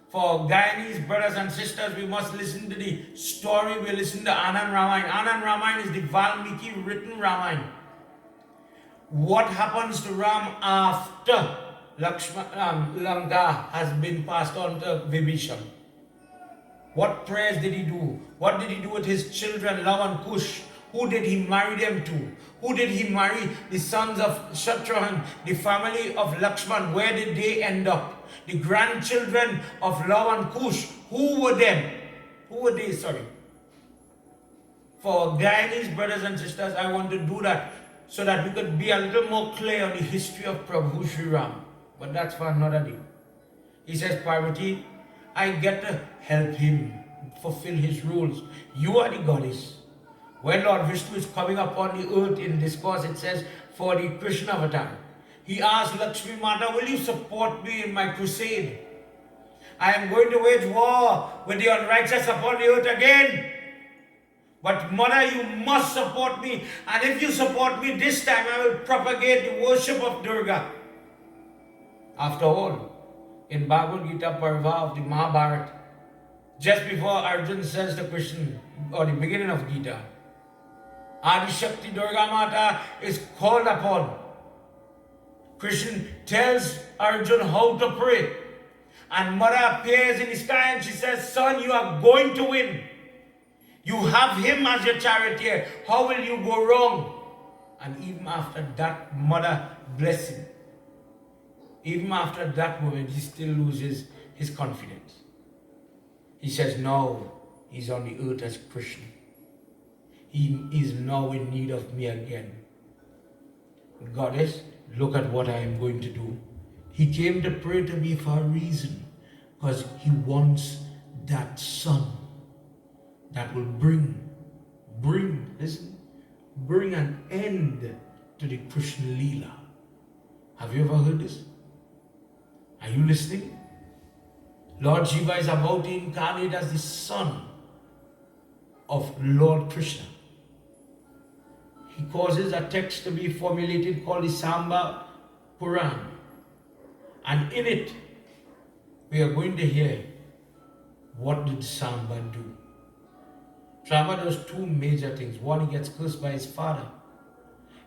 For Guyanese brothers and sisters, we must listen to the story. We listen to Anand Ramayana. Anand Ramayana is the Valmiki written Ramayana. What happens to Ram after Lanka has been passed on to Vibhishan? What prayers did he do? What did he do with his children, Lava and Kush? Who did he marry them to? Who did he marry? The sons of Shatrughan, the family of Lakshman. Where did they end up? The grandchildren of Lava and Kush. Who were them? Who were they? Sorry. For Guyanese brothers and sisters, I want to do that so that we could be a little more clear on the history of Prabhu Sri Ram. But that's for another day. He says, Parvati, I get to help him fulfill his rules. You are the goddess. When Lord Vishnu is coming upon the earth in discourse, it says, for the Krishna avatar, he asked Lakshmi Mata, will you support me in my crusade? I am going to wage war with the unrighteous upon the earth again. But Mother, you must support me. And if you support me this time, I will propagate the worship of Durga. After all, in Bhagavad Gita Parva of the Mahabharata, just before Arjuna says to Krishna, or the beginning of Gita, Adi Shakti Durga Mata is called upon. Krishna tells Arjuna how to pray. And Mother appears in the sky and she says, son, you are going to win. You have him as your charioteer. How will you go wrong? And even after that Mother blessing, even after that moment, he still loses his confidence. He says, no, he's on the earth as Krishna. He is now in need of me again. Goddess, look at what I am going to do. He came to pray to me for a reason, because he wants that son that will bring an end to the Krishna Leela. Have you ever heard this? Are you listening? Lord Shiva is about to incarnate as the son of Lord Krishna. He causes a text to be formulated called the Samba Puran. And in it, we are going to hear, what did Samba do? Samba does two major things. One, he gets cursed by his father.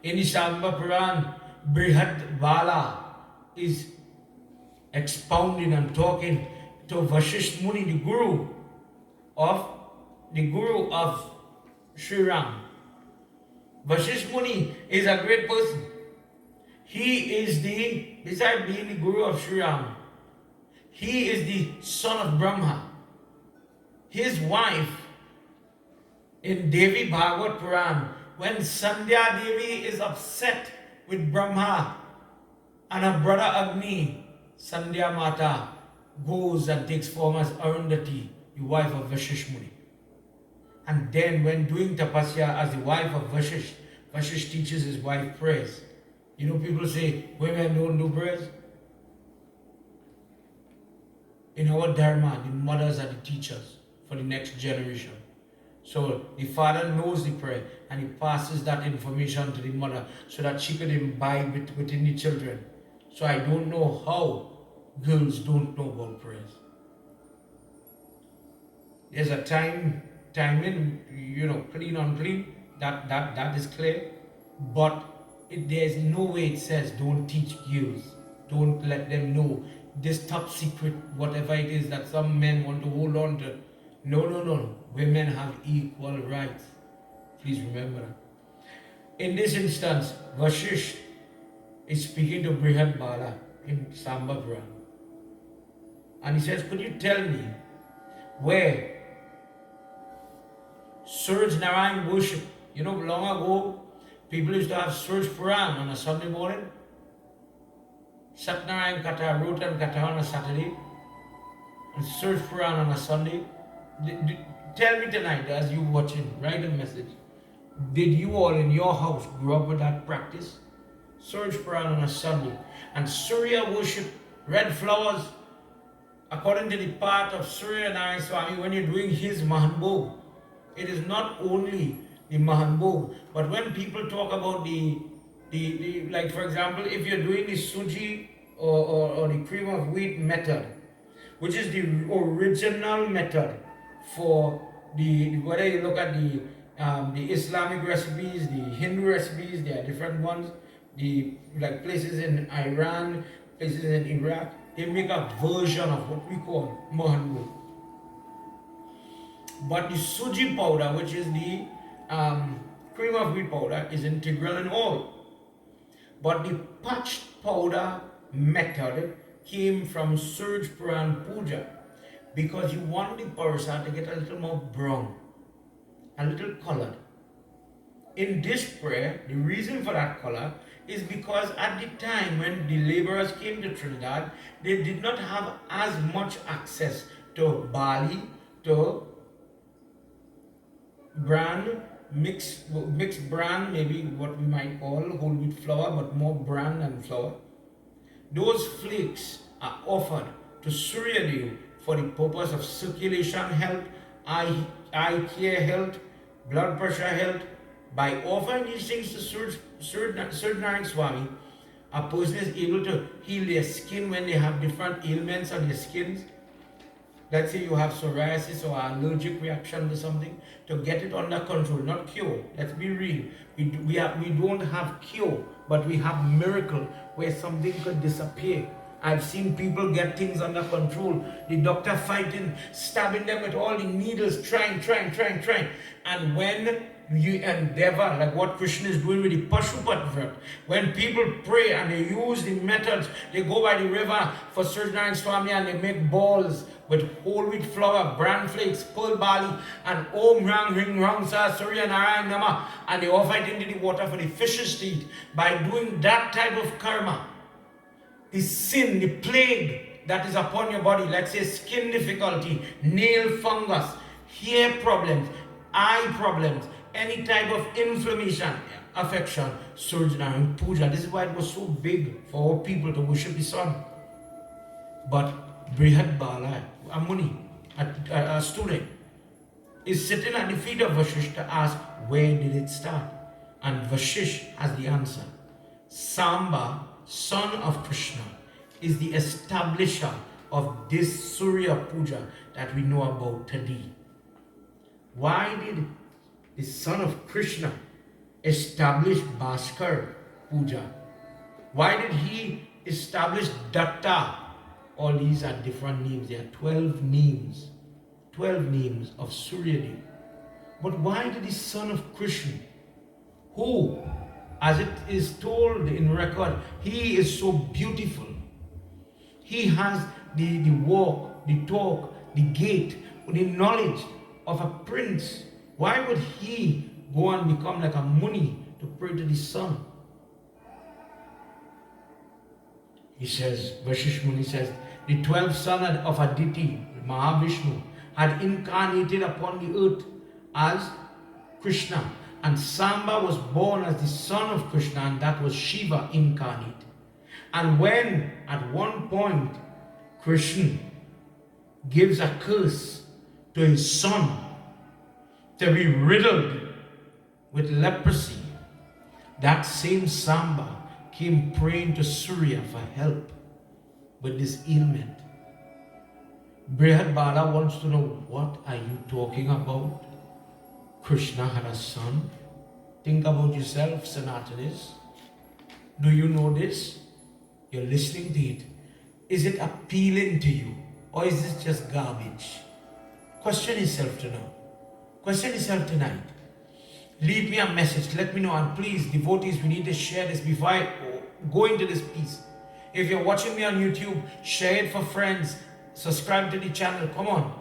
In the Samba Puran, Brihad Bala is expounding and talking to Vashisht Muni, the guru of Sri Ram. Vashisht Muni is a great person. He is besides being the guru of Sri Ram, he is the son of Brahma. His wife in Devi Bhagavad Puran, when Sandhya Devi is upset with Brahma and her brother Agni, Sandhya Mata goes and takes form as Arundhati, the wife of Vashisht Muni. And then when doing tapasya as the wife of Vashisht, Vashisht teaches his wife prayers. You know, people say women don't do prayers. In our dharma, the mothers are the teachers for the next generation. So the father knows the prayer and he passes that information to the mother so that she can imbibe it within the children. So I don't know how girls don't know about prayers. There's a time in, clean, unclean, that is clear. But there's no way it says don't teach girls. Don't let them know this top secret, whatever it is that some men want to hold on to. No. Women have equal rights. Please remember that. In this instance, Vashisht is speaking to Brihad Bala in Samba Puran. And he says, could you tell me where Surya Narayan worship? You know, long ago, people used to have Surya Puran on a Sunday morning. Satnarayan Katha, Rotan Katha on a Saturday. And Surya Puran on a Sunday. Tell me tonight, as you watching, write a message. Did you all in your house grow up with that practice? Surya Puran on a Sunday. And Surya worship, red flowers, according to the part of Surya Narayan Swami, when you're doing his Mahanbhog, it is not only the Mahanbhog, but when people talk about the like for example, if you're doing the suji or the cream of wheat method, which is the original method for whether you look at the Islamic recipes, the Hindu recipes, there are different ones. Like places in Iran, places in Iraq, they make a version of what we call Mahanbhog. But the suji powder, which is the cream of wheat powder, is integral in all. But the patched powder method came from Surya Puran Puja because you want the parasat to get a little more brown, a little colored. In this prayer, the reason for that color is because at the time when the laborers came to Trinidad, they did not have as much access to barley, to bran, mixed bran, maybe what we might call whole wheat flour, but more bran than flour. Those flakes are offered to Surya Dev for the purpose of circulation health, eye care health, blood pressure health. By offering these things to Surya Narayan Swami, a person is able to heal their skin when they have different ailments on their skins. Let's say you have psoriasis or allergic reaction to something, to get it under control, not cure. Let's be real. We don't have cure, but we have miracle where something could disappear. I've seen people get things under control. The doctor fighting, stabbing them with all the needles, trying. And when you endeavor, like what Krishna is doing with the Pashupati vrat, when people pray and they use the methods, they go by the river for Surya Narayan Swami and they make balls with whole wheat flour, bran flakes, pearl barley, and Om Rang Ring Rang Sa Surya Narayan Nama, and they offer it into the water for the fishes to eat. By doing that type of karma, the sin, the plague that is upon your body, let's say skin difficulty, nail fungus, hair problems, eye problems, any type of inflammation, affection, Surya Narayan Puja. This is why it was so big for our people to worship the sun. But Brihad Bala, a Muni, a student, is sitting at the feet of Vashisht to ask, where did it start? And Vashisht has the answer. Samba, son of Krishna, is the establisher of this Surya Puja that we know about today. Why did the son of Krishna establish Bhaskar Puja? Why did he establish Datta? All these are different names. There are 12 names. 12 names of Surya Dev. But why did the son of Krishna, who, as it is told in record, he is so beautiful, he has the walk, the talk, the gait, the knowledge of a prince, why would he go and become like a Muni to pray to the sun? He says, Vashish Muni says, the 12th son of Aditi, Mahavishnu, had incarnated upon the earth as Krishna, and Samba was born as the son of Krishna, and that was Shiva incarnate. And when at one point Krishna gives a curse to his son to be riddled with leprosy, that same Samba came praying to Surya for help with this ailment. Brihad Bala wants to know, what are you talking about? Krishna had a son. Think about yourself, Sanatanis. Do you know this? You're listening to it. Is it appealing to you? Or is this just garbage? Question yourself to know. Question yourself tonight. Leave me a message. Let me know. And please, devotees, we need to share this before I go into this piece. If you're watching me on YouTube, share it for friends. Subscribe to the channel. Come on.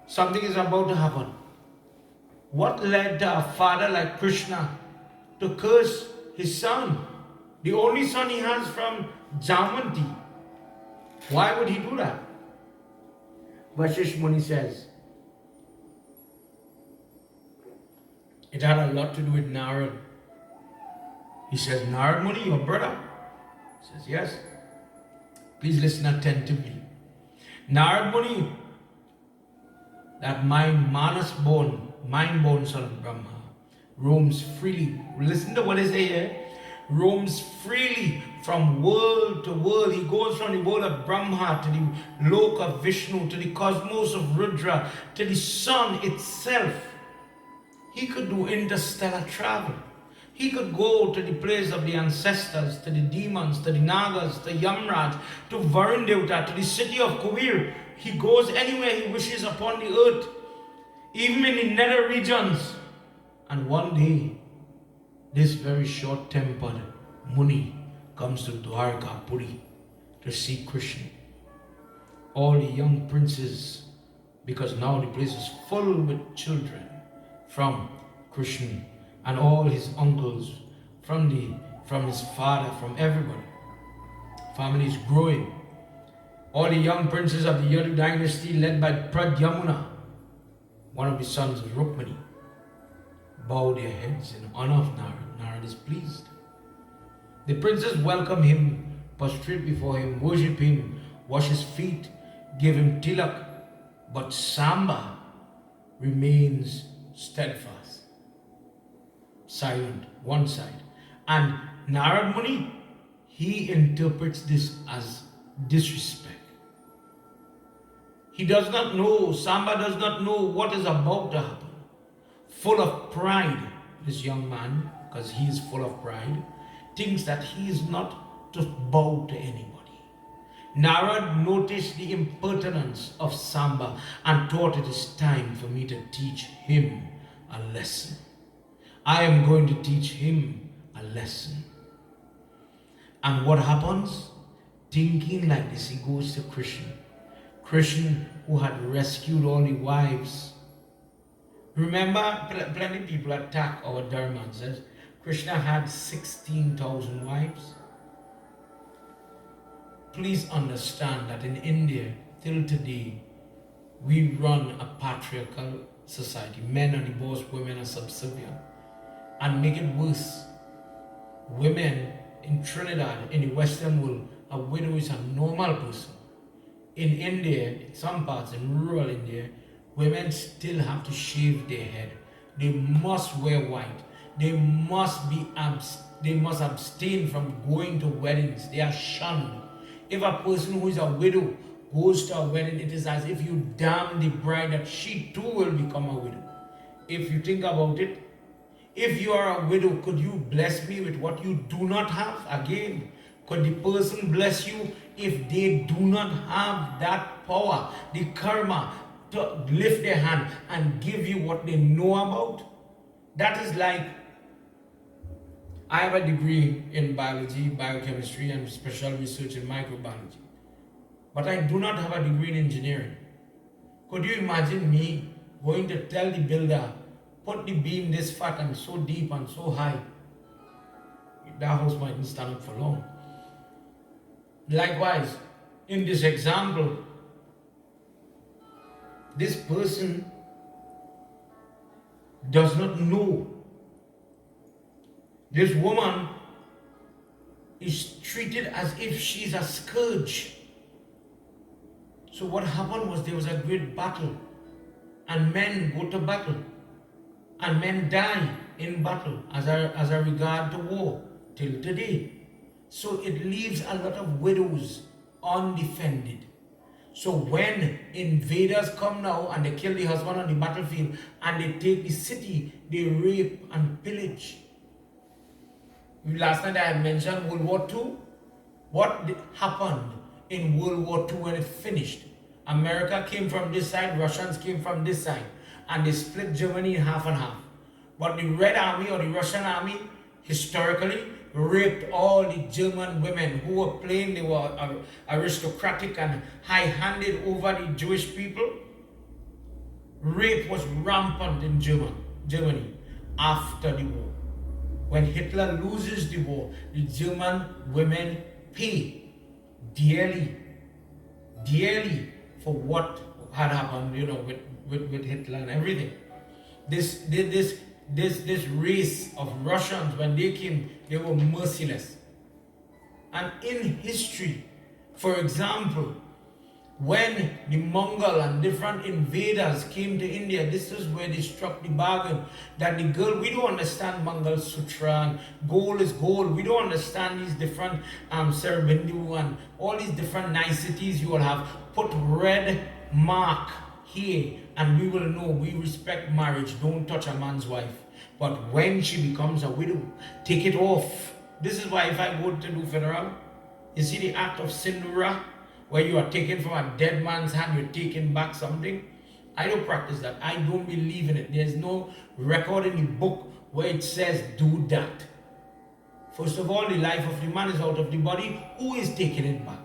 Something is about to happen. What led a father like Krishna to curse his son? The only son he has from Jamanti. Why would he do that? Vashish Muni says, it had a lot to do with Narad. He says, Narad Muni, your brother? He says, yes. Please listen attentively. Narad Muni, that mind-born son of Brahma, roams freely. Listen to what I say here. Roams freely from world to world. He goes from the world of Brahma to the Lok of Vishnu, to the cosmos of Rudra, to the sun itself. He could do interstellar travel. He could go to the place of the ancestors, to the demons, to the Nagas, to Yamraj, to Varun Devta, to the city of Kuvir. He goes anywhere he wishes upon the earth, even in the nether regions. And one day, this very short-tempered Muni comes to Dwarka, Puri, to see Krishna. All the young princes, because now the place is full with children from Krishna, and all his uncles, from his father, from everybody. Family is growing. All the young princes of the Yadu dynasty, led by Pradyamuna, one of his sons is Rukmani, bow their heads in honor of Narad. Narad is pleased. The princes welcome him, prostrate before him, worship him, wash his feet, give him tilak. But Samba remains steadfast, silent, one side. And Narad Muni, he interprets this as disrespect. He does not know, Samba does not know what is about to happen. Full of pride, this young man, because he is full of pride, thinks that he is not to bow to anybody. Narad noticed the impertinence of Samba and thought it is time for me to teach him a lesson. I am going to teach him a lesson. And what happens? Thinking like this, he goes to Krishna. Krishna, who had rescued all the wives. Remember, plenty of people attack our Dharma and says, Krishna had 16,000 wives. Please understand that in India, till today, we run a patriarchal society. Men are the boss, women are subservient. And make it worse, women in Trinidad, in the Western world, a widow is a normal person. In India, in some parts, in rural India, women still have to shave their head. They must wear white. They must abstain from going to weddings. They are shunned. If a person who is a widow goes to a wedding, it is as if you damn the bride that she too will become a widow. If you think about it, if you are a widow, could you bless me with what you do not have? Again, could the person bless you if they do not have that power, the karma, to lift their hand and give you what they know about. That is like, I have a degree in biology, biochemistry, and special research in microbiology. But I do not have a degree in engineering. Could you imagine me going to tell the builder, put the beam this fat and so deep and so high? That house mightn't stand up for long. Likewise, in this example, this person does not know. This woman is treated as if she's a scourge. So what happened was there was a great battle, and men go to battle, and men die in battle as a regard to war till today. So it leaves a lot of widows undefended. So when invaders come now and they kill the husband on the battlefield and they take the city, they rape and pillage. Last night I had mentioned World War II. What happened in World War II when it finished? America came from this side, Russians came from this side, and they split Germany in half and half. But the Red Army or the Russian Army historically raped all the German women who were plain, they were aristocratic and high-handed over the Jewish people. Rape was rampant in Germany after the war. When Hitler loses the war, the German women pay dearly for what had happened, with Hitler and everything. This race of Russians, when they came, they were merciless. And in history, for example, when the Mongol and different invaders came to India, this is where they struck the bargain that the girl, we don't understand Mangal Sutra and gold is gold. We don't understand these different Sarabindu and all these different niceties you will have. Put red mark here and we will know we respect marriage. Don't touch a man's wife. But when she becomes a widow, take it off. This is why if I go to do funeral, you see the act of Sindura, where you are taking from a dead man's hand, you're taking back something. I don't practice that. I don't believe in it. There's no record in the book where it says do that. First of all, the life of the man is out of the body. Who is taking it back?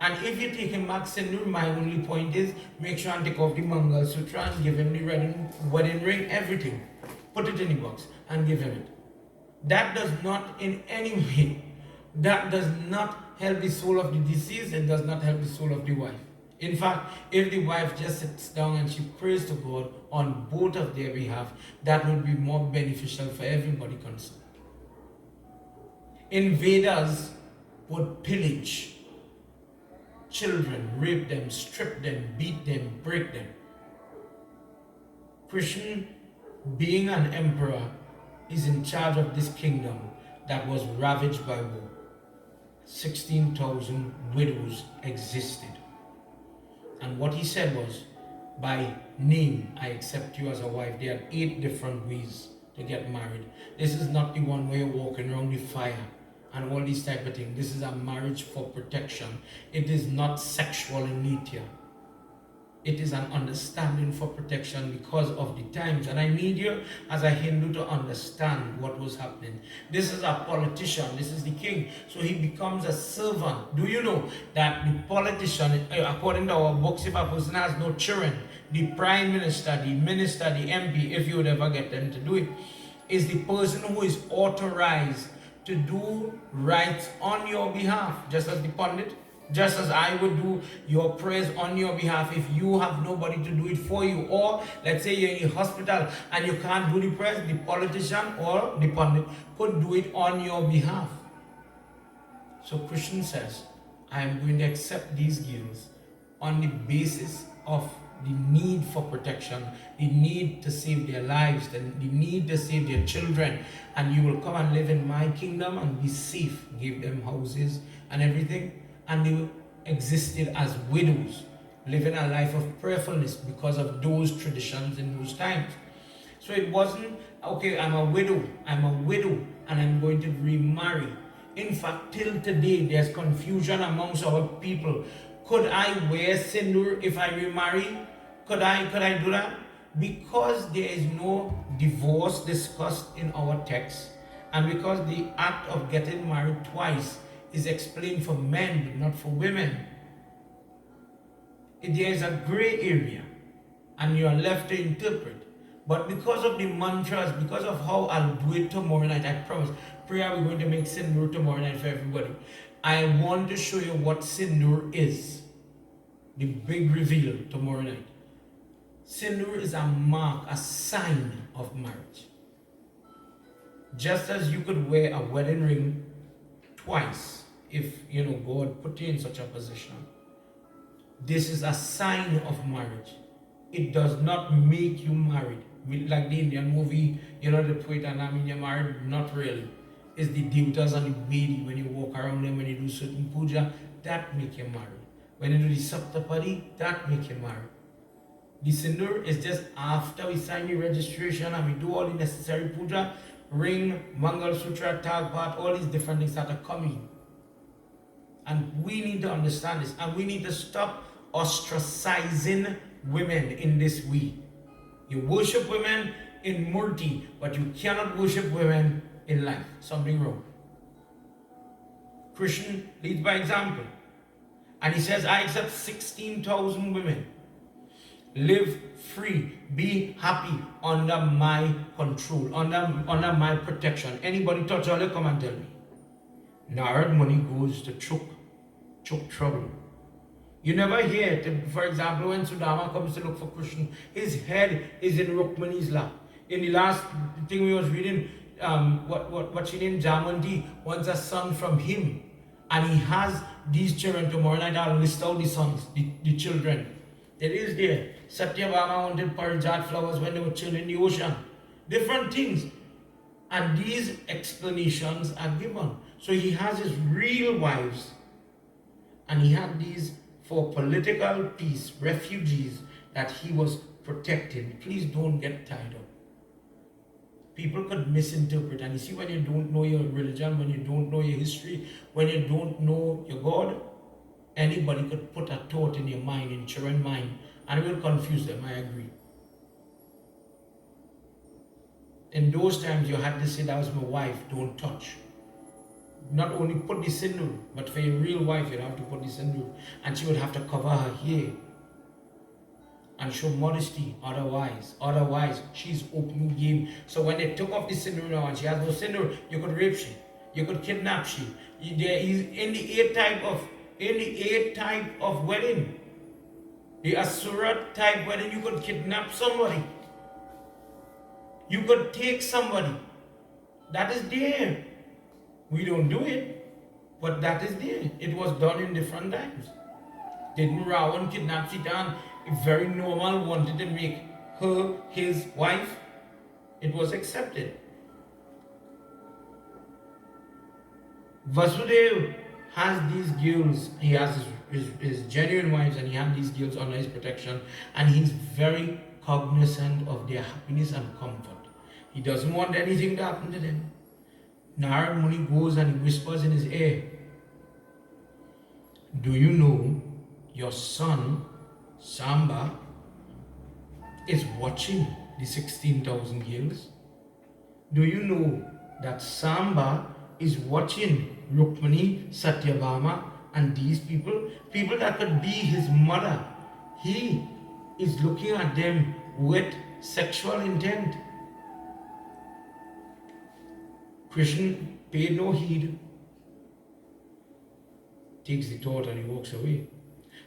And if you take him back, Sindur, my only point is make sure and take off the Mangal Sutra and give him the wedding ring, everything. Put it in the box and give him it. That does not in any way, that does not help the soul of the deceased, it does not help the soul of the wife. In fact, if the wife just sits down and she prays to God on both of their behalf, that would be more beneficial for everybody concerned. Invaders would pillage children, rape them, strip them, beat them, break them. Krishna, being an emperor, is in charge of this kingdom that was ravaged by war. 16,000 widows existed. And what he said was, by name, I accept you as a wife. There are 8 different ways to get married. This is not the one where you're walking around the fire and all these type of things. This is a marriage for protection. It is not sexual in nature. It is an understanding for protection because of the times. And I need you as a Hindu to understand what was happening. This is a politician. This is the king. So he becomes a servant. Do you know that the politician, according to our books, if a person has no children, the prime minister, the minister, the MP, if you would ever get them to do it, is the person who is authorized to do rites on your behalf, just as the pundit. Just as I would do your prayers on your behalf if you have nobody to do it for you. Or let's say you're in a hospital and you can't do the prayers, the politician or the pundit could do it on your behalf. So Krishna says, I am going to accept these gifts on the basis of the need for protection, the need to save their lives, the need to save their children, and you will come and live in my kingdom and be safe. Give them houses and everything. And they existed as widows, living a life of prayerfulness because of those traditions in those times. So it wasn't, okay, I'm a widow, and I'm going to remarry. In fact, till today, there's confusion amongst our people Could I wear sindoor if I remarry? Could I do that? Because there is no divorce discussed in our text, and because the act of getting married twice is explained for men but not for women, there is a gray area and you are left to interpret. But because of the mantras, because of how I'll do it tomorrow night, I promise, prayer we're going to make sindoor tomorrow night for everybody. I want to show you what sindoor is. The big reveal tomorrow night. Sindoor is a mark, a sign of marriage. Just as you could wear a wedding ring twice if God put you in such a position. This is a sign of marriage. It does not make you married. Like the Indian movie, the poet and I mean you're married, not really. It's the devatas and the Vedi, when you walk around them, when you do certain puja, that make you married. When you do the Saptapadi, that make you married. The sindoor is just after we sign the registration and we do all the necessary puja, ring, Mangal Sutra, Tagpat, all these different things that are coming. And we need to understand this, and we need to stop ostracizing women in this way. You worship women in Murti, but you cannot worship women in life. Something wrong. Krishna leads by example. And he says, I accept 16,000 women. Live free. Be happy under my control, under my protection. Anybody touch all, come and tell me. Narad money goes to choke trouble. You never hear it. For example, when Sudama comes to look for Krishna, his head is in Rukmani's lap. In the last thing we was reading, what she named Jamanti wants a son from him. And he has these children. Tomorrow night I'll list out the sons, the children. It is there. Satyabhama wanted Parijat flowers when they were chilling in the ocean. Different things. And these explanations are given. So he has his real wives. And he had these for political peace, refugees that he was protecting. Please don't get tied up. People could misinterpret. And you see, when you don't know your religion, when you don't know your history, when you don't know your God, anybody could put a thought in your mind, in children's mind, and it will confuse them, I agree. In those times, you had to say, that was my wife, don't touch. Not only put the sindoor, but for your real wife, you'd have to put the sindoor. And she would have to cover her hair and show modesty. Otherwise, she's open game. So when they took off the sindoor now and she has no sindoor, you could rape she. You could kidnap she. There is in the eighth type of wedding, the Asura type wedding, you could kidnap somebody. You could take somebody. That is there. We don't do it, but that is there. It was done in different times. Didn't Ravan kidnap Sita and very normal wanted to make her his wife? It was accepted. Vasudeva has these girls, he has his genuine wives, and he has these girls under his protection, and he's very cognizant of their happiness and comfort. He doesn't want anything to happen to them. Narad Muni goes and he whispers in his ear, do you know your son, Samba, is watching the 16,000 girls? Do you know that Samba is watching Rukmani, Satyabhama, and these people that could be his mother? He is looking at them with sexual intent. Krishna paid no heed, takes the thought and he walks away.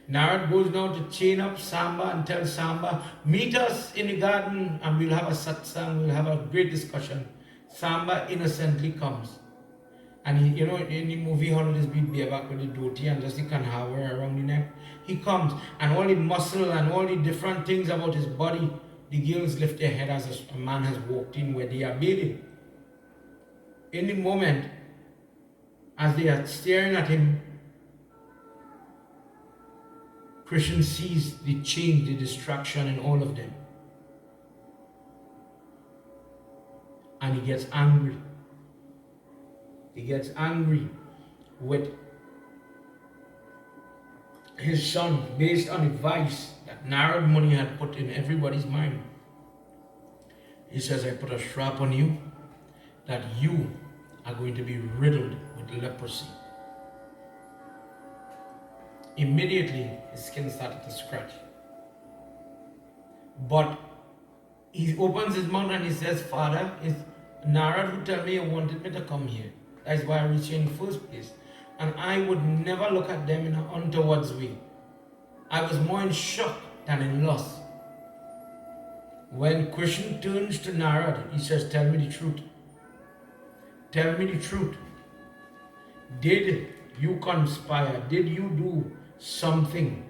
Narad goes now to chain up Samba and tell Samba, meet us in the garden and we'll have a satsang, we'll have a great discussion. Samba innocently comes. And he, in the movie Holidays Beat bareback with the dhoti and just the kanhawa around the neck, he comes and all the muscle and all the different things about his body, the girls lift their head as a man has walked in where they are bathing. In the moment, as they are staring at him, Krishna sees the change, the distraction in all of them. And he gets angry. He gets angry with his son, based on advice that Narada Muni had put in everybody's mind. He says, I put a strap on you that you are going to be riddled with leprosy. Immediately, his skin started to scratch. But he opens his mouth and he says, Father, it's Narada who told me you wanted me to come here. That's why I reached you in the first place. And I would never look at them in an untoward way. I was more in shock than in loss. When Krishna turns to Narada, he says, tell me the truth. Tell me the truth. Did you conspire? Did you do something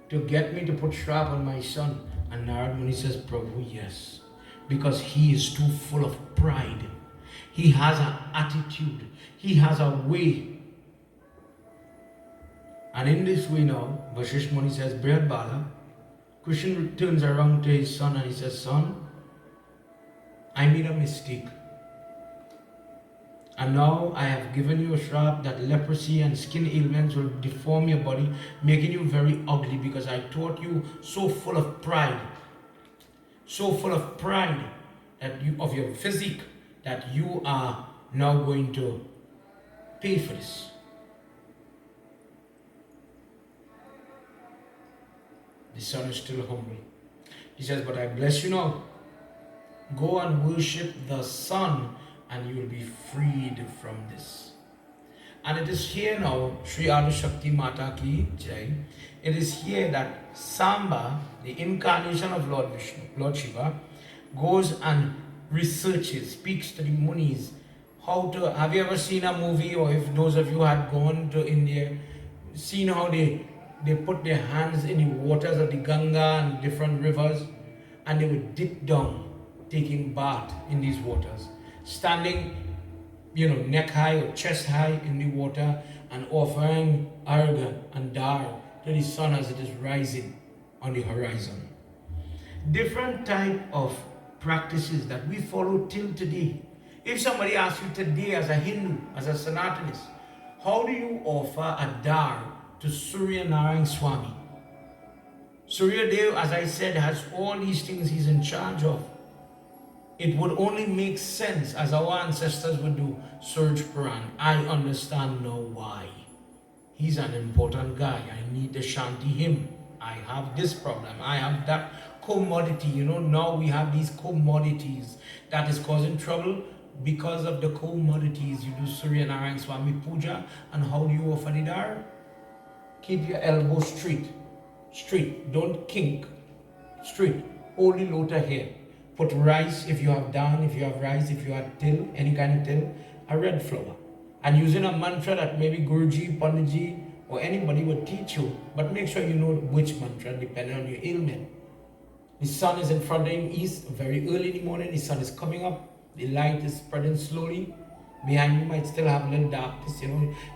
to get me to put strap on my son? And Narada Muni says, Prabhu, yes. Because he is too full of pride. He has an attitude. He has a way. And in this way now, Vasishtha Muni says, Brihad Bala, Krishna turns around to his son and he says, son, I made a mistake. And now I have given you a strap that leprosy and skin ailments will deform your body, making you very ugly because I taught you so full of pride. So full of pride that you, of your physique, that you are now going to pay for this. The son is still humble. He says, but I bless you now. Go and worship the sun and you will be freed from this. And it is here now, Sri Adi Shakti Mata Ki Jai, it is here that Samba, the incarnation of Lord Vishnu, Lord Shiva, goes and researches, speaks to the Munis, how to, have you ever seen a movie, or if those of you had gone to India, seen how they put their hands in the waters of the Ganga and different rivers, and they would dip down, taking bath in these waters, standing, neck high or chest high in the water, and offering arga and dar to the sun as it is rising on the horizon. Different type of practices that we follow till today. If somebody asks you today as a Hindu, as a Sanatanist, how do you offer a dar to Surya Narayan Swami? Surya Dev, as I said, has all these things he's in charge of. It would only make sense, as our ancestors would do, Surj Puran. I understand now why. He's an important guy. I need to shanti him. I have this problem. I have that commodity. Now we have these commodities that is causing trouble. Because of the commodities, you do Surya Narayan Swami Puja. And how do you offer the dar? Keep your elbow straight. Straight. Don't kink. Straight. Hold the lota here. Put rice if you have dal, if you have rice, if you have till, any kind of till, a red flour. And using a mantra that maybe Guruji, Panditji, or anybody would teach you, but make sure you know which mantra depending on your ailment. The sun is in front of him east, very early in the morning, the sun is coming up, the light is spreading slowly. Behind you might still have a little darkness,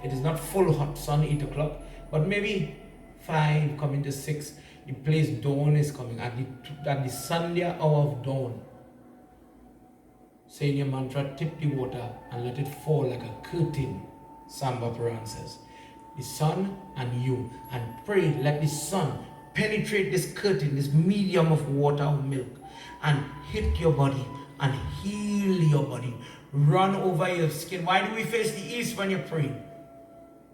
it is not full hot sun, 8 o'clock, but maybe 5 coming to 6. The place dawn is coming at the Sandhya hour of dawn. Say in your mantra, tip the water and let it fall like a curtain, Samba Puran says. The sun and you, and pray, let the sun penetrate this curtain, this medium of water or milk, and hit your body and heal your body. Run over your skin. Why do we face the east when you're praying?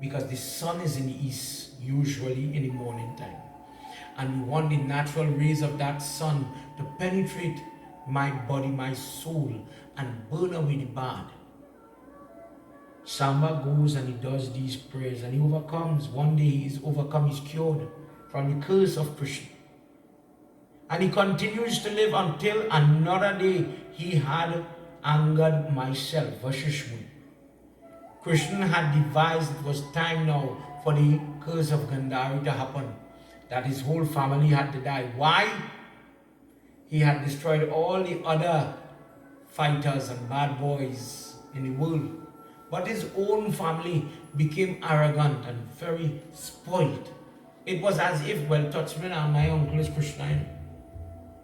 Because the sun is in the east, usually in the morning time. And we want the natural rays of that sun to penetrate my body, my soul, and burn away the bad. Samba goes and he does these prayers and he overcomes. One day he is overcome, he's cured from the curse of Krishna. And he continues to live until another day he had angered myself, Vasishtha Muni. Krishna had devised it was time now for the curse of Gandhari to happen. That his whole family had to die. Why? He had destroyed all the other fighters and bad boys in the world. But his own family became arrogant and very spoiled. It was as if, well, touch me now, my uncle is Krishna.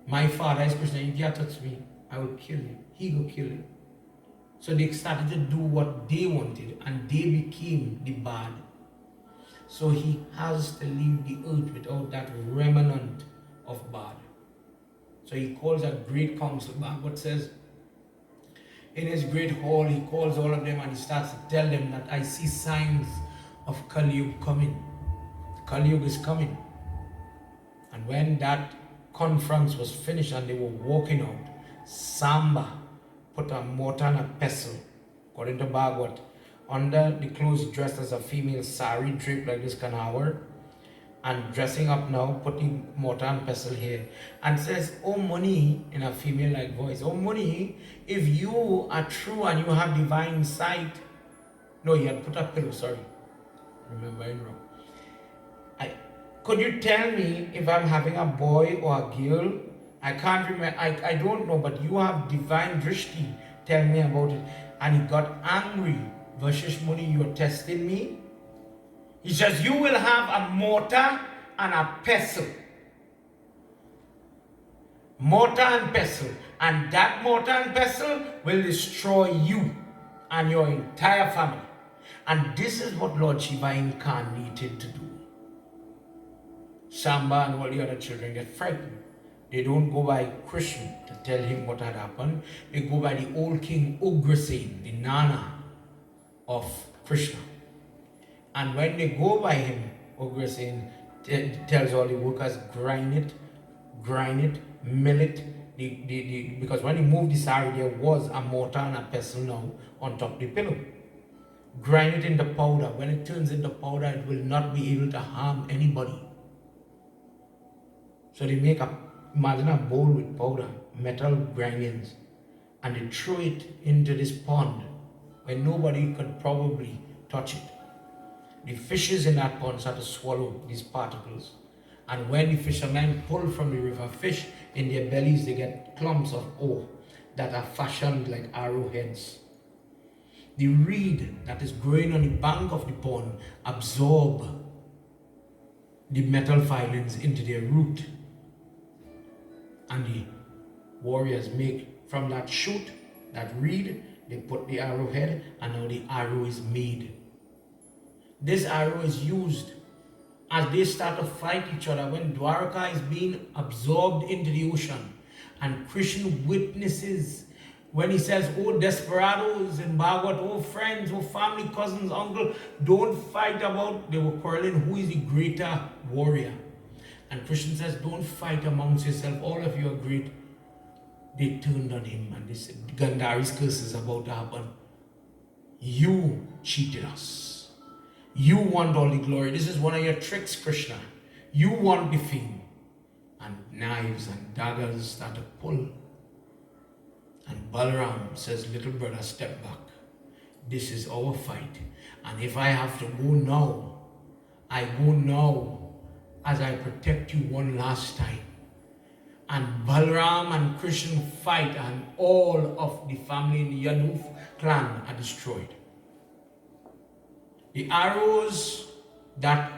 My father is Krishna. You can't touch me, I will kill you. He will kill you. So they started to do what they wanted and they became the bad. So he has to leave the earth without that remnant of bad. So he calls a great council. Bhagavad says, in his great hall, he calls all of them and he starts to tell them that I see signs of Kali Yuga coming. Kali Yuga is coming. And when that conference was finished and they were walking out, Samba put a mortar and a pestle, according to Bhagavad, under the clothes dressed as a female, sari draped like this canawar, and dressing up now, putting mortar and pestle here, and says, oh money, in a female-like voice, oh money, if you are true and you have divine sight, no, he had put a pillow, sorry, remembering wrong. Could you tell me if I'm having a boy or a girl? I can't remember, I don't know, but you have divine drishti, tell me about it. And he got angry. Vashish Muni, you're testing me? He says, you will have a mortar and a pestle. Mortar and pestle. And that mortar and pestle will destroy you and your entire family. And this is what Lord Shiva incarnated to do. Samba and all the other children get frightened. They don't go by Krishna to tell him what had happened. They go by the old king Ugrasena, the Nana of Krishna. And when they go by him, Ugrasena tells all the workers, grind it, mill it. Because when he moved the sari, there was a mortar and a pestle now on top of the pillow. Grind it into powder. When it turns into powder, it will not be able to harm anybody. So they make imagine a bowl with powder, metal grindings, and they throw it into this pond where nobody could probably touch it. The fishes in that pond start to swallow these particles. And when the fishermen pull from the river fish, in their bellies they get clumps of ore that are fashioned like arrowheads. The reed that is growing on the bank of the pond absorb the metal filings into their root. And the warriors make from that shoot, that reed, they put the arrowhead, and now the arrow is made. This arrow is used as they start to fight each other when Dwarka is being absorbed into the ocean. And Krishna witnesses when he says, oh desperados in Bhagavad, oh friends, oh family, cousins, uncle, don't fight about, they were quarreling who is the greater warrior. And Krishna says, don't fight amongst yourself, all of you are great. They turned on him and they said, Gandhari's curse is about to happen. You cheated us. You want all the glory. This is one of your tricks, Krishna. You want the fame. And knives and daggers start to pull. And Balaram says, little brother, step back. This is our fight. And if I have to go now, I go now as I protect you one last time. And Balaram and Krishna fight, and all of the family in the Yagna clan are destroyed. The arrows that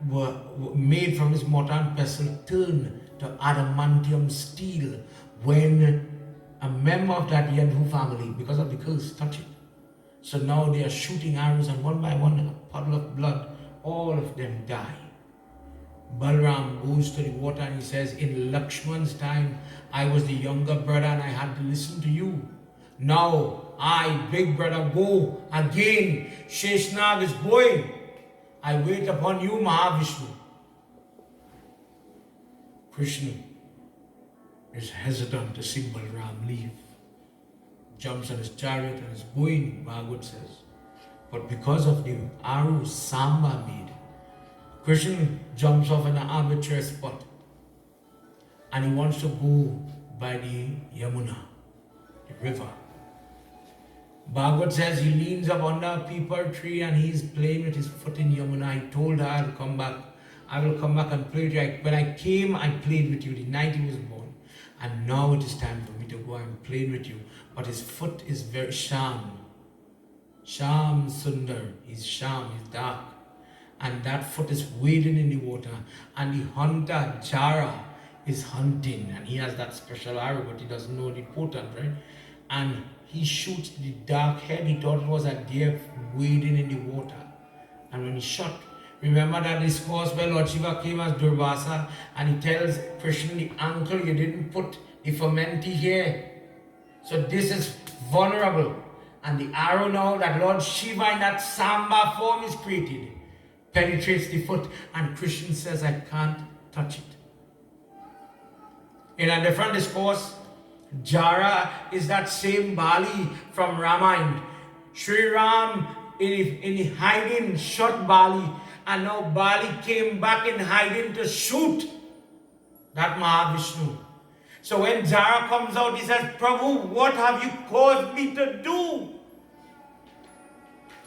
were made from his mortar and pestle turn to adamantium steel when a member of that Yagna family, because of the curse, touch it. So now they are shooting arrows, and one by one, a puddle of blood, all of them die. Balaram goes to the water and he says, in Lakshman's time, I was the younger brother and I had to listen to you. Now, I, big brother, go again. Sheshnag is going. I wait upon you, Mahavishnu. Krishna is hesitant to see Balaram leave. Jumps on his chariot and is going, Bhagavad says. But because of the arrows Samba made, Krishna jumps off in an arbitrary spot and he wants to go by the Yamuna, the river. Bhagavad says he leans up under a peepal tree and he's playing with his foot in Yamuna. He told her, I'll come back. I will come back and play with you. When I came, I played with you the night he was born. And now it is time for me to go and play with you. But his foot is very sham. Sham Sundar. He's sham, he's dark. And that foot is wading in the water. And the hunter, Jara, is hunting. And he has that special arrow, but he doesn't know the potent, right? And he shoots the dark head. He thought it was a deer wading in the water. And when he shot, Remember that discourse where Lord Shiva came as Durvasa and he tells Krishna, the uncle, you didn't put the fermenti here. So this is vulnerable. And the arrow now that Lord Shiva in that Samba form is created penetrates the foot, and Krishna says, I can't touch it. In a different discourse, Jara is that same Bali from Ramayana. Sri Ram in hiding shot Bali, and now Bali came back in hiding to shoot that Mahavishnu. So when Jara comes out, he says, Prabhu, what have you caused me to do?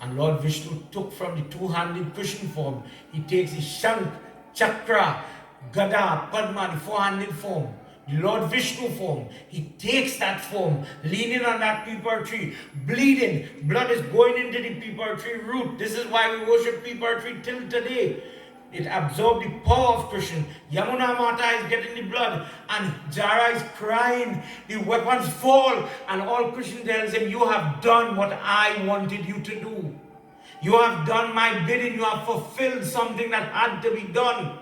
And Lord Vishnu took from the two-handed Krishna form, he takes the Shank, Chakra, Gada, Padma, the four-handed form, the Lord Vishnu form. He takes that form, leaning on that peepal tree, bleeding. Blood is going into the peepal tree root. This is why we worship peepal tree till today. It absorbed the power of Krishna. Yamuna Mata is getting the blood, and Jara is crying. The weapons fall, and all Krishna tells him, you have done what I wanted you to do. You have done my bidding. You have fulfilled something that had to be done.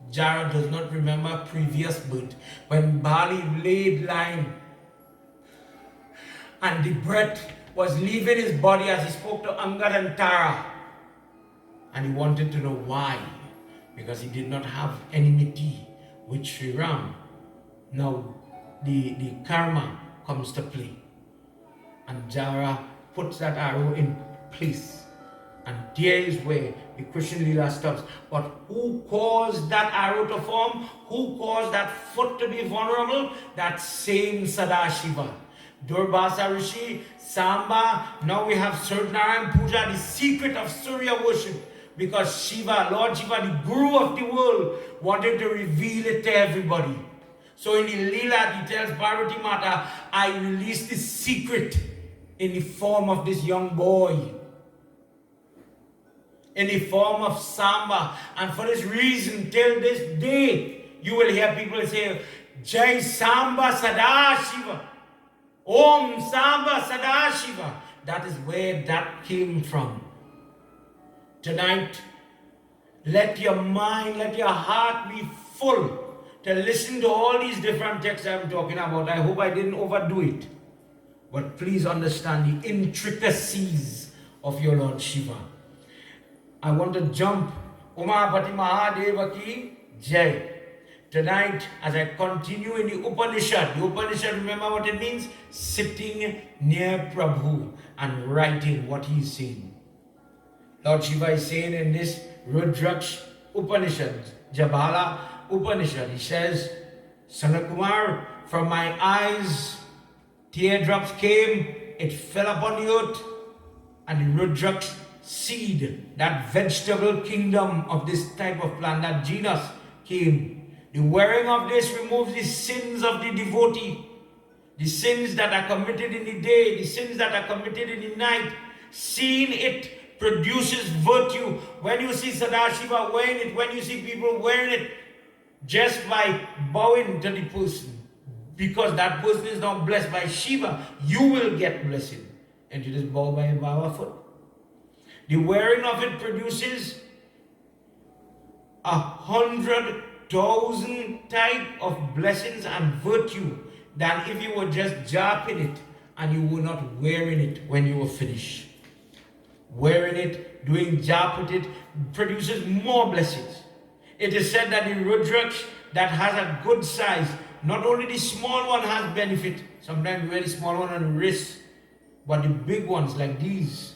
Jara does not remember previous birth, when Bali laid lying, and the breath was leaving his body as he spoke to Angad and Tara. And he wanted to know why. Because he did not have enmity with Sri Ram. Now the karma comes to play. And Jara puts that arrow in place. And there is where the Krishna Leela stops. But who caused that arrow to form? Who caused that foot to be vulnerable? That same Sadashiva. Durvasa Rishi, Samba, now we have Narayan Puja, the secret of Surya worship. Because Shiva, Lord Shiva, the Guru of the world, wanted to reveal it to everybody. So in the Leela, he tells Parvati Mata, I released the secret in the form of this young boy. In the form of Samba. And for this reason, till this day, you will hear people say, Jai Samba Sadashiva. Om Samba Sadashiva. That is where that came from. Tonight, let your mind, let your heart be full to listen to all these different texts I'm talking about. I hope I didn't overdo it. But please understand the intricacies of your Lord Shiva. I want to jump. Umapati Mahadeva ki Jai. Tonight, as I continue in the Upanishad, remember what it means? Sitting near Prabhu and writing what he is saying. Lord Shiva is saying in this Rudraksha Upanishad, Jabala Upanishad, he says, Sanakumar, from my eyes, teardrops came, it fell upon the earth, and the Rudraksha seed, that vegetable kingdom of this type of plant, that genus came. The wearing of this removes the sins of the devotee, the sins that are committed in the day, the sins that are committed in the night. Seeing it produces virtue. When you see Sadashiva wearing it, when you see people wearing it, just by bowing to the person, because that person is now blessed by Shiva, you will get blessing. And you just bow by a Baba foot. The wearing of it produces 100,000 type of blessings and virtue than if you were just japping it and you were not wearing it when you were finished. Wearing it, doing jap with it, produces more blessings. It is said that the Rudraksha that has a good size, not only the small one has benefit. Sometimes we wear the small one on the wrist, but the big ones like these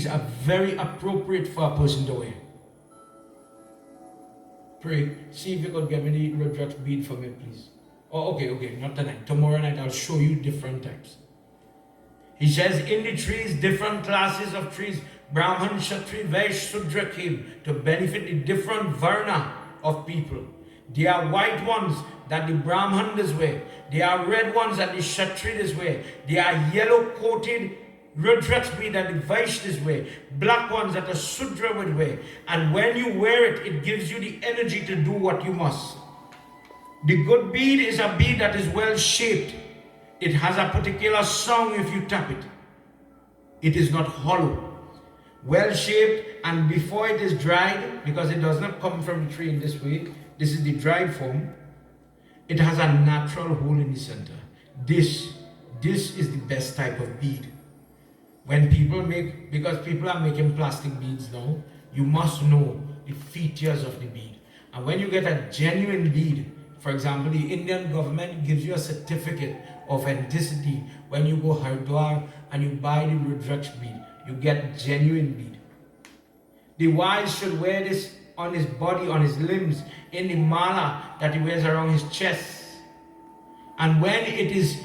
are very appropriate for a person to wear. Pray, see if you could get me the Rudraksha bead for me, please. Oh, okay, not tonight. Tomorrow night I'll show you different types. He says, in the trees, different classes of trees, Brahman, Kshatriya, Vaishya, Sudra came to benefit the different varna of people. There are white ones that the Brahmanas wear. There are red ones that the Kshatriyas wear. There are yellow-coated Rudraksha bead that the Vaishyas wear. Black ones that the Sudra would wear. And when you wear it, it gives you the energy to do what you must. The good bead is a bead that is well shaped. It has a particular song if you tap it. It is not hollow. well shaped, and before it is dried, because it does not come from the tree in this way, this is the dried form, it has a natural hole in the center. This is the best type of bead. When people make, because people are making plastic beads now, you must know the features of the bead. And when you get a genuine bead, for example, the Indian government gives you a certificate of authenticity when you go Haridwar and you buy the Rudraksha bead. You get genuine bead. The wise should wear this on his body, on his limbs, in the mala that he wears around his chest. And when it is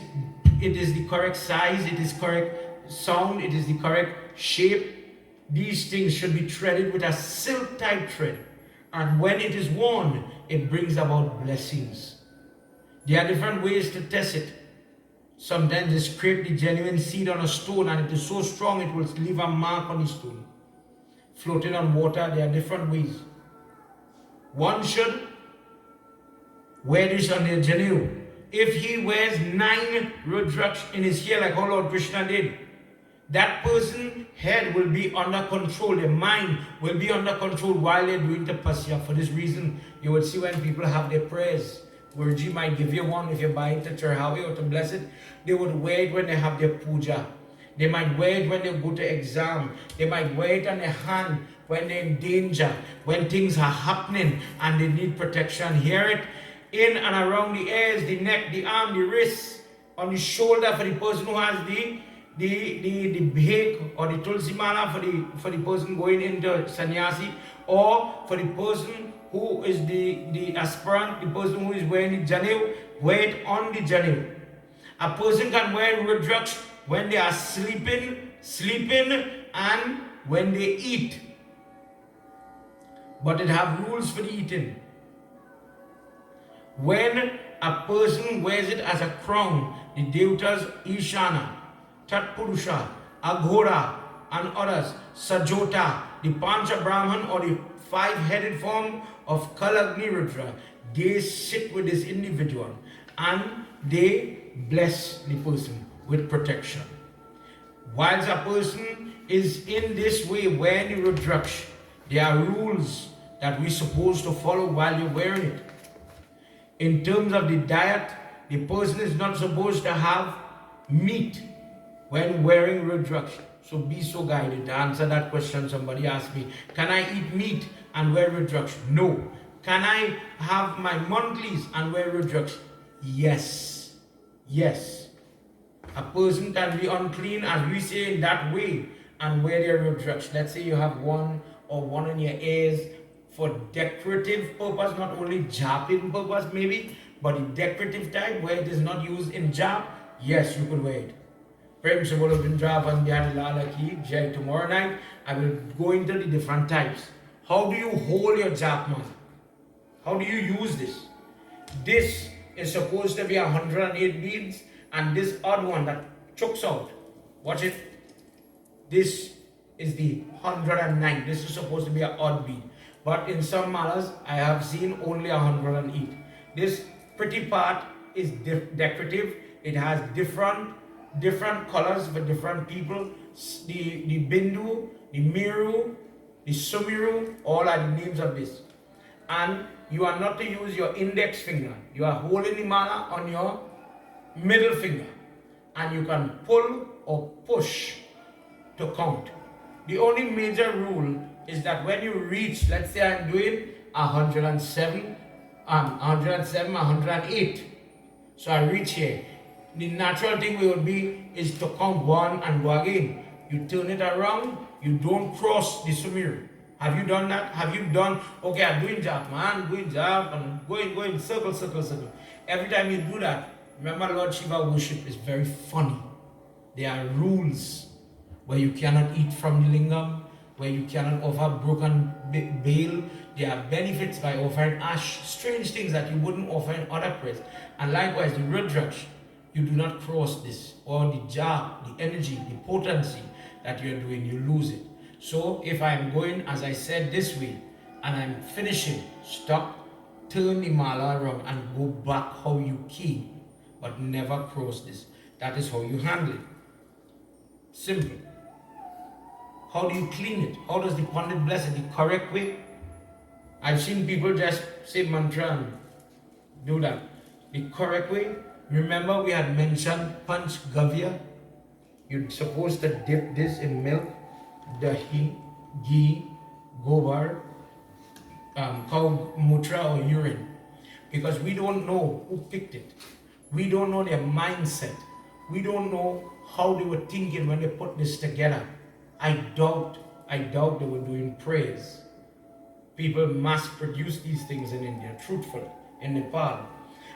the correct size, it is correct sound, it is the correct shape, these things should be threaded with a silk type thread. And when it is worn, it brings about blessings. There are different ways to test it. Sometimes they scrape the genuine seed on a stone and it is so strong it will leave a mark on the stone. Floating on water, there are different ways. One should wear this on their janu. If he wears 9 Rudraksha in his hair like how Lord Krishna did, that person's head will be under control, their mind will be under control while they're doing tapasya. For this reason, you would see when people have their prayers, Guruji might give you one if you buy it to Charahavi or to bless it, they would wear it when they have their puja. They might wear it when they go to exam. They might wear it on their hand when they're in danger, when things are happening and they need protection. Hear it in and around the ears, the neck, the arm, the wrist, on the shoulder for the person who has the bhek or the tulsi mala for the person going into sannyasi, or for the person who is the aspirant, the person who is wearing the janev, wear it on the janev. A person can wear Rudraksha when they are sleeping, and when they eat. But it have rules for the eating. When a person wears it as a crown, the devatas Ishana, Tatpurusha, Aghora, and others, Sajota, the Pancha Brahman or the 5-headed form of Kalagni Rudra, they sit with this individual and they bless the person with protection. Whilst a person is in this way wearing the Rudraksha, there are rules that we're supposed to follow while you're wearing it. In terms of the diet, the person is not supposed to have meat when wearing Rudraksha. So be so guided to answer that question. Somebody asked me, can I eat meat and wear Rudraksha? No. Can I have my monthlies and wear Rudraksha? Yes. Yes. A person can be unclean, as we say, in that way and wear their Rudraksha. Let's say you have one in your ears for decorative purpose, not only japing purpose maybe, but the decorative type where it is not used in jap, yes, you could wear it. Prem Symbolism Jai. Tomorrow night, I will go into the different types. How do you hold your japman? How do you use this? This is supposed to be 108 beads, and this odd one that chokes out, watch it. This is the 109. This is supposed to be an odd bead. But in some malas, I have seen only 108. This pretty part is decorative. It has different colors for different people. The bindu, the miru, the sumiru, all are the names of this. And you are not to use your index finger. You are holding the mala on your middle finger. And you can pull or push to count. The only major rule is that when you reach, let's say I'm doing 107, 108. So I reach here. The natural thing will be is to count 1 and go again. You turn it around, you don't cross the sumir. Have you done that? Have you done, okay, I'm doing jap, man, doing jap, and going, circle. Every time you do that, remember Lord Shiva worship is very funny. There are rules where you cannot eat from the lingam, where you cannot offer broken bale. There are benefits by offering ash, strange things that you wouldn't offer in other prayers. And likewise, the Rudraksha, you do not cross this, or the jar, the energy, the potency that you're doing, you lose it. So if I'm going, as I said, this way, and I'm finishing, stop, turn the mala around and go back how you came, but never cross this. That is how you handle it. Simple. How do you clean it? How does the Pandit bless it? The correct way? I've seen people just say mantra and do that. The correct way? Remember we had mentioned Panch Gavya? You're supposed to dip this in milk, dahi, ghee, gobar, cow mutra or urine. Because we don't know who picked it. We don't know their mindset. We don't know how they were thinking when they put this together. I doubt they were doing prayers. People mass produce these things in India, truthfully, in Nepal.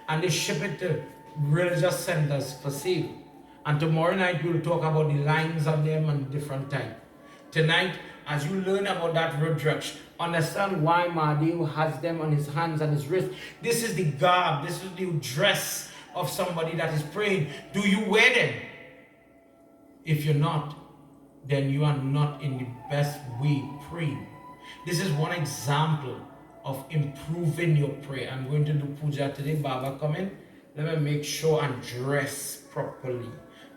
And they ship it to religious centers for sale. And tomorrow night we'll talk about the lines on them and different type. Tonight, as you learn about that Rudraksha, understand why Mahadev has them on his hands and his wrist. This is the garb, this is the dress of somebody that is praying. Do you wear them? If you're not, then you are not in the best way praying. This is one example of improving your prayer. I'm going to do puja today. Baba come in. Let me make sure and dress properly.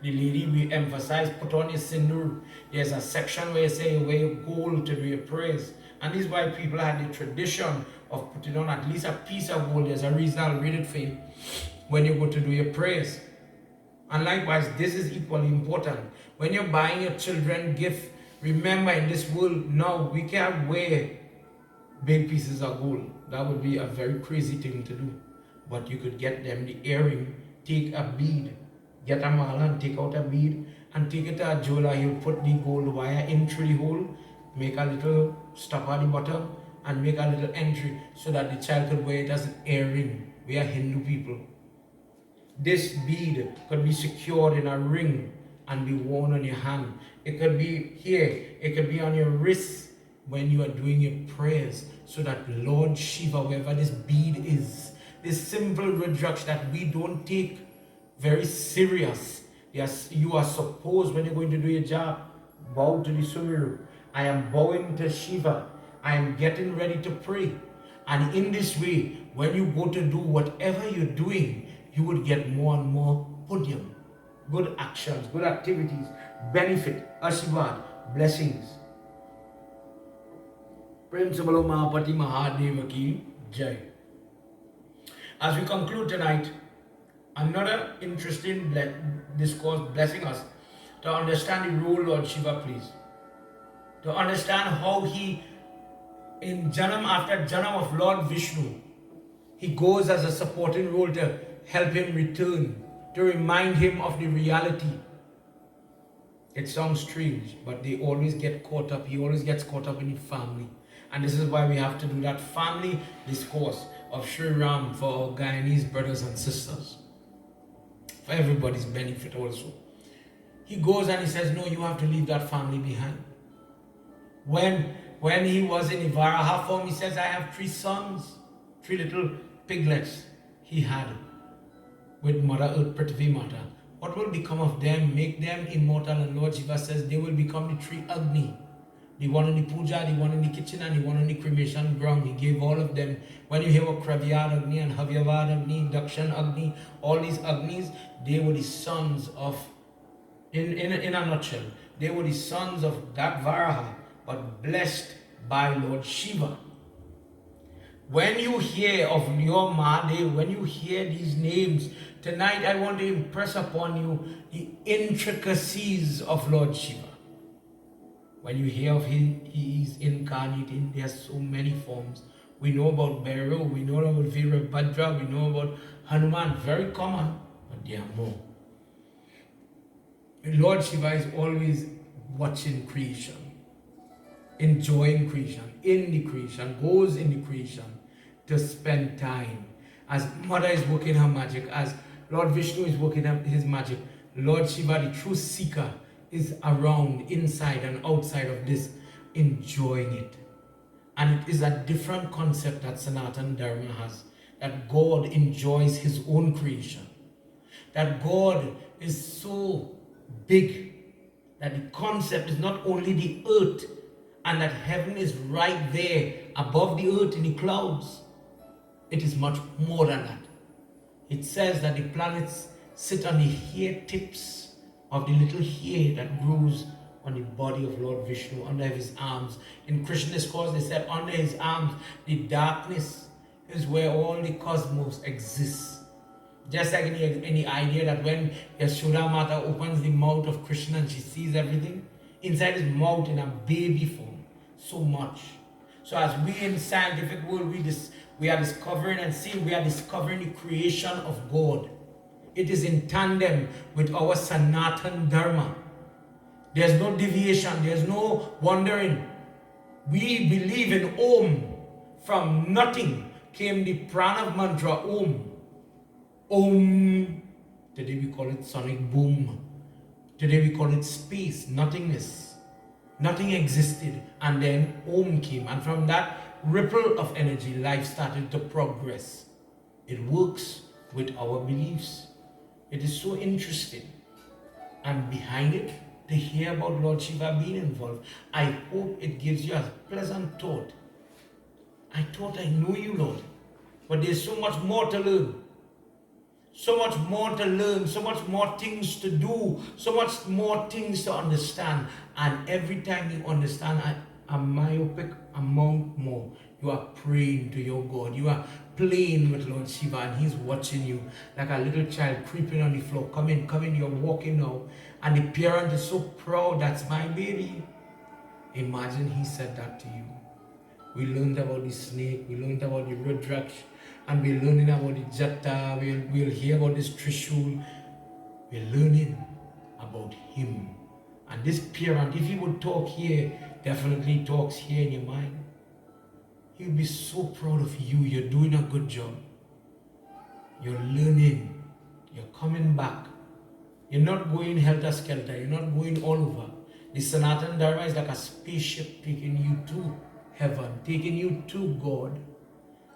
The lady, we emphasize, put on your sindoor. There's a section where you say you wear your gold to do your prayers. And this is why people had the tradition of putting on at least a piece of gold. There's a reason I'll read it for you when you go to do your prayers. And likewise, this is equally important. When you're buying your children gift, remember in this world now, we can't wear big pieces of gold. That would be a very crazy thing to do. But you could get them the earring, take a bead, get a mala and take out a bead, and take it to a jeweler. He'll put the gold wire in through the hole, make a little stop at the bottom, and make a little entry so that the child could wear it as an earring. We are Hindu people. This bead could be secured in a ring and be worn on your hand. It could be here, it could be on your wrist when you are doing your prayers, so that Lord Shiva, wherever this bead is, this simple Rudraksha that we don't take very serious. Yes, you are supposed, when you're going to do your job, bow to the Surya. I am bowing to Shiva. I am getting ready to pray. And in this way, when you go to do whatever you're doing, you would get more and more punyam, good actions, good activities, benefit, ashirvad, blessings. Prem se bolo Mahapati Mahadeva ki jai. As we conclude tonight, another interesting discourse blessing us to understand the role Lord Shiva plays. To understand how he, in Janam after Janam of Lord Vishnu, he goes as a supporting role to help him return, to remind him of the reality. It sounds strange, but they always get caught up. He always gets caught up in the family. And this is why we have to do that family discourse of Sri Ram for our Guyanese brothers and sisters. For everybody's benefit also. He goes and he says, no, you have to leave that family behind. When he was in the Varaha form, he says, I have 3 sons, 3 little piglets he had with Mother Earth Prithvi Mata. What will become of them? Make them immortal. And Lord Shiva says they will become the 3 Agni. The one in the puja, the one in the kitchen, and the one in the cremation ground. He gave all of them. When you hear about Kravyad Agni and Havyavad Agni, Dakshan Agni, all these Agnis, they were the sons of, in a nutshell, they were the sons of that Varaha, but blessed by Lord Shiva. When you hear of your Mahadev, when you hear these names, tonight I want to impress upon you the intricacies of Lord Shiva. When you hear of him, he is incarnating. There are so many forms. We know about Bhairav, we know about Virabhadra, we know about Hanuman, very common, but there are more. Lord Shiva is always watching creation, enjoying creation, in the creation, goes in the creation to spend time. As Mother is working her magic, as Lord Vishnu is working his magic, Lord Shiva, the true seeker, is around, inside and outside of this, enjoying it. And it is a different concept that Sanatana Dharma has, that God enjoys his own creation. That God is so big that the concept is not only the earth, and that heaven is right there above the earth in the clouds. It is much more than that. It says that the planets sit on the hair tips of the little hair that grows on the body of Lord Vishnu, under his arms. In Krishna's cause, they said under his arms, the darkness is where all the cosmos exists. Just like any idea that when Yashoda Mata opens the mouth of Krishna and she sees everything, inside his mouth in a baby form, so much. So as we in scientific world, we are discovering and seeing, we are discovering the creation of God. It is in tandem with our Sanatan Dharma. There's no deviation, there's no wandering. We believe in Om. From nothing came the Pranav mantra Om. Om. Today we call it sonic boom. Today we call it space, nothingness. Nothing existed, and then Om came, and from that ripple of energy, life started to progress. It works with our beliefs. It is so interesting. And behind it, to hear about Lord Shiva being involved, I hope it gives you a pleasant thought. I thought I know you, Lord, but there's so much more to learn. So much more to learn, so much more things to do, so much more things to understand. And every time you understand a myopic amount more, you are praying to your God. You are playing with Lord Shiva, and he's watching you like a little child creeping on the floor. Come in, you're walking now. And the parent is so proud, that's my baby. Imagine he said that to you. We learned about the snake, we learned about the Rudraksha, and we're learning about the Jata, we'll hear about this Trishul. We're learning about him. And this parent, if he would talk here, definitely talks here in your mind. He'll be so proud of you. You're doing a good job. You're learning. You're coming back. You're not going helter-skelter. You're not going all over. The Sanatan Dharma is like a spaceship taking you to heaven, taking you to God.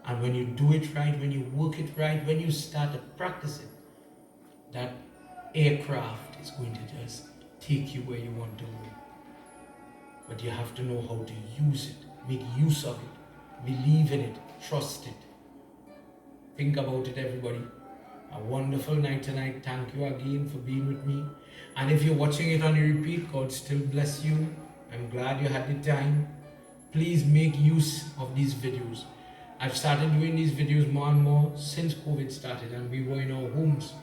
And when you do it right, when you work it right, when you start to practice it, that aircraft is going to just take you where you want to go. But you have to know how to use it, make use of it, believe in it, trust it. Think about it, everybody. A wonderful night tonight. Thank you again for being with me. And if you're watching it on the repeat, God still bless you. I'm glad you had the time. Please make use of these videos. I've started doing these videos more and more since COVID started and we were in our homes.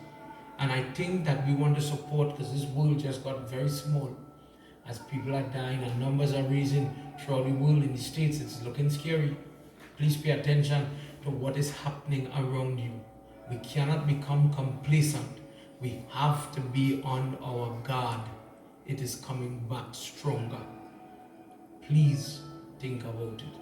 And I think that we want to support, because this world just got very small. As people are dying and numbers are raising throughout the world, in the States, it's looking scary. Please pay attention to what is happening around you. We cannot become complacent. We have to be on our guard. It is coming back stronger. Please think about it.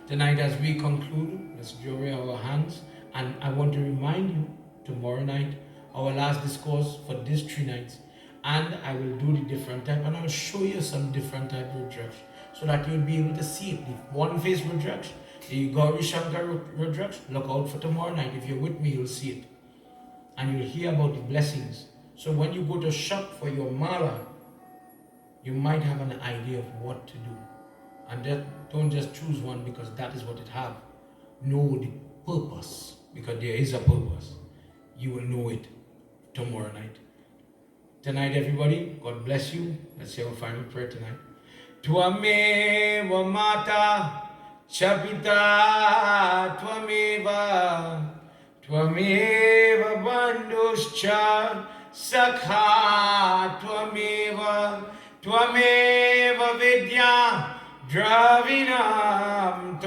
Tonight, as we conclude, let's join our hands. And I want to remind you, tomorrow night, our last discourse for these 3 nights. And I will do the different type, and I'll show you some different type of Rudraksha, so that you'll be able to see it. The one-face Rudraksha, the Gauri Shankar Rudraksha, look out for tomorrow night. If you're with me, you'll see it. And you'll hear about the blessings. So when you go to shop for your mala, you might have an idea of what to do. And don't just choose one because that is what it has. Know the purpose, because there is a purpose. You will know it tomorrow night. Tonight, everybody, God bless you. Let's say our final prayer tonight. Tvameva mata chapita tvameva tvameva bandhuscha sakha tvameva tvameva vidya dravinam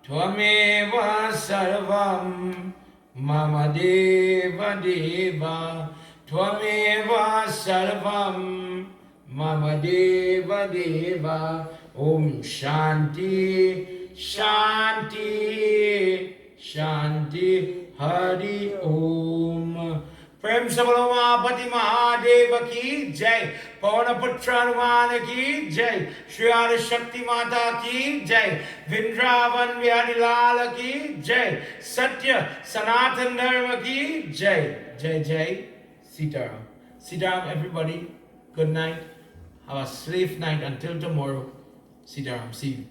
tvameva sarvam mama deva deva Tvameva sarvam mama deva deva. Om shanti shanti shanti hari om. Prem Sabalomapati Mahadeva ki jai. Pavana Putra Hanuman ki jai. Shri Adi Shakti Mata ki jai. Vrindavan Vihari Lala ki jai. Satya Sanatan Dharma ki jai. Jai Jai Sitaram. Sitaram, everybody. Good night. Have a safe night until tomorrow. Sitaram. See you.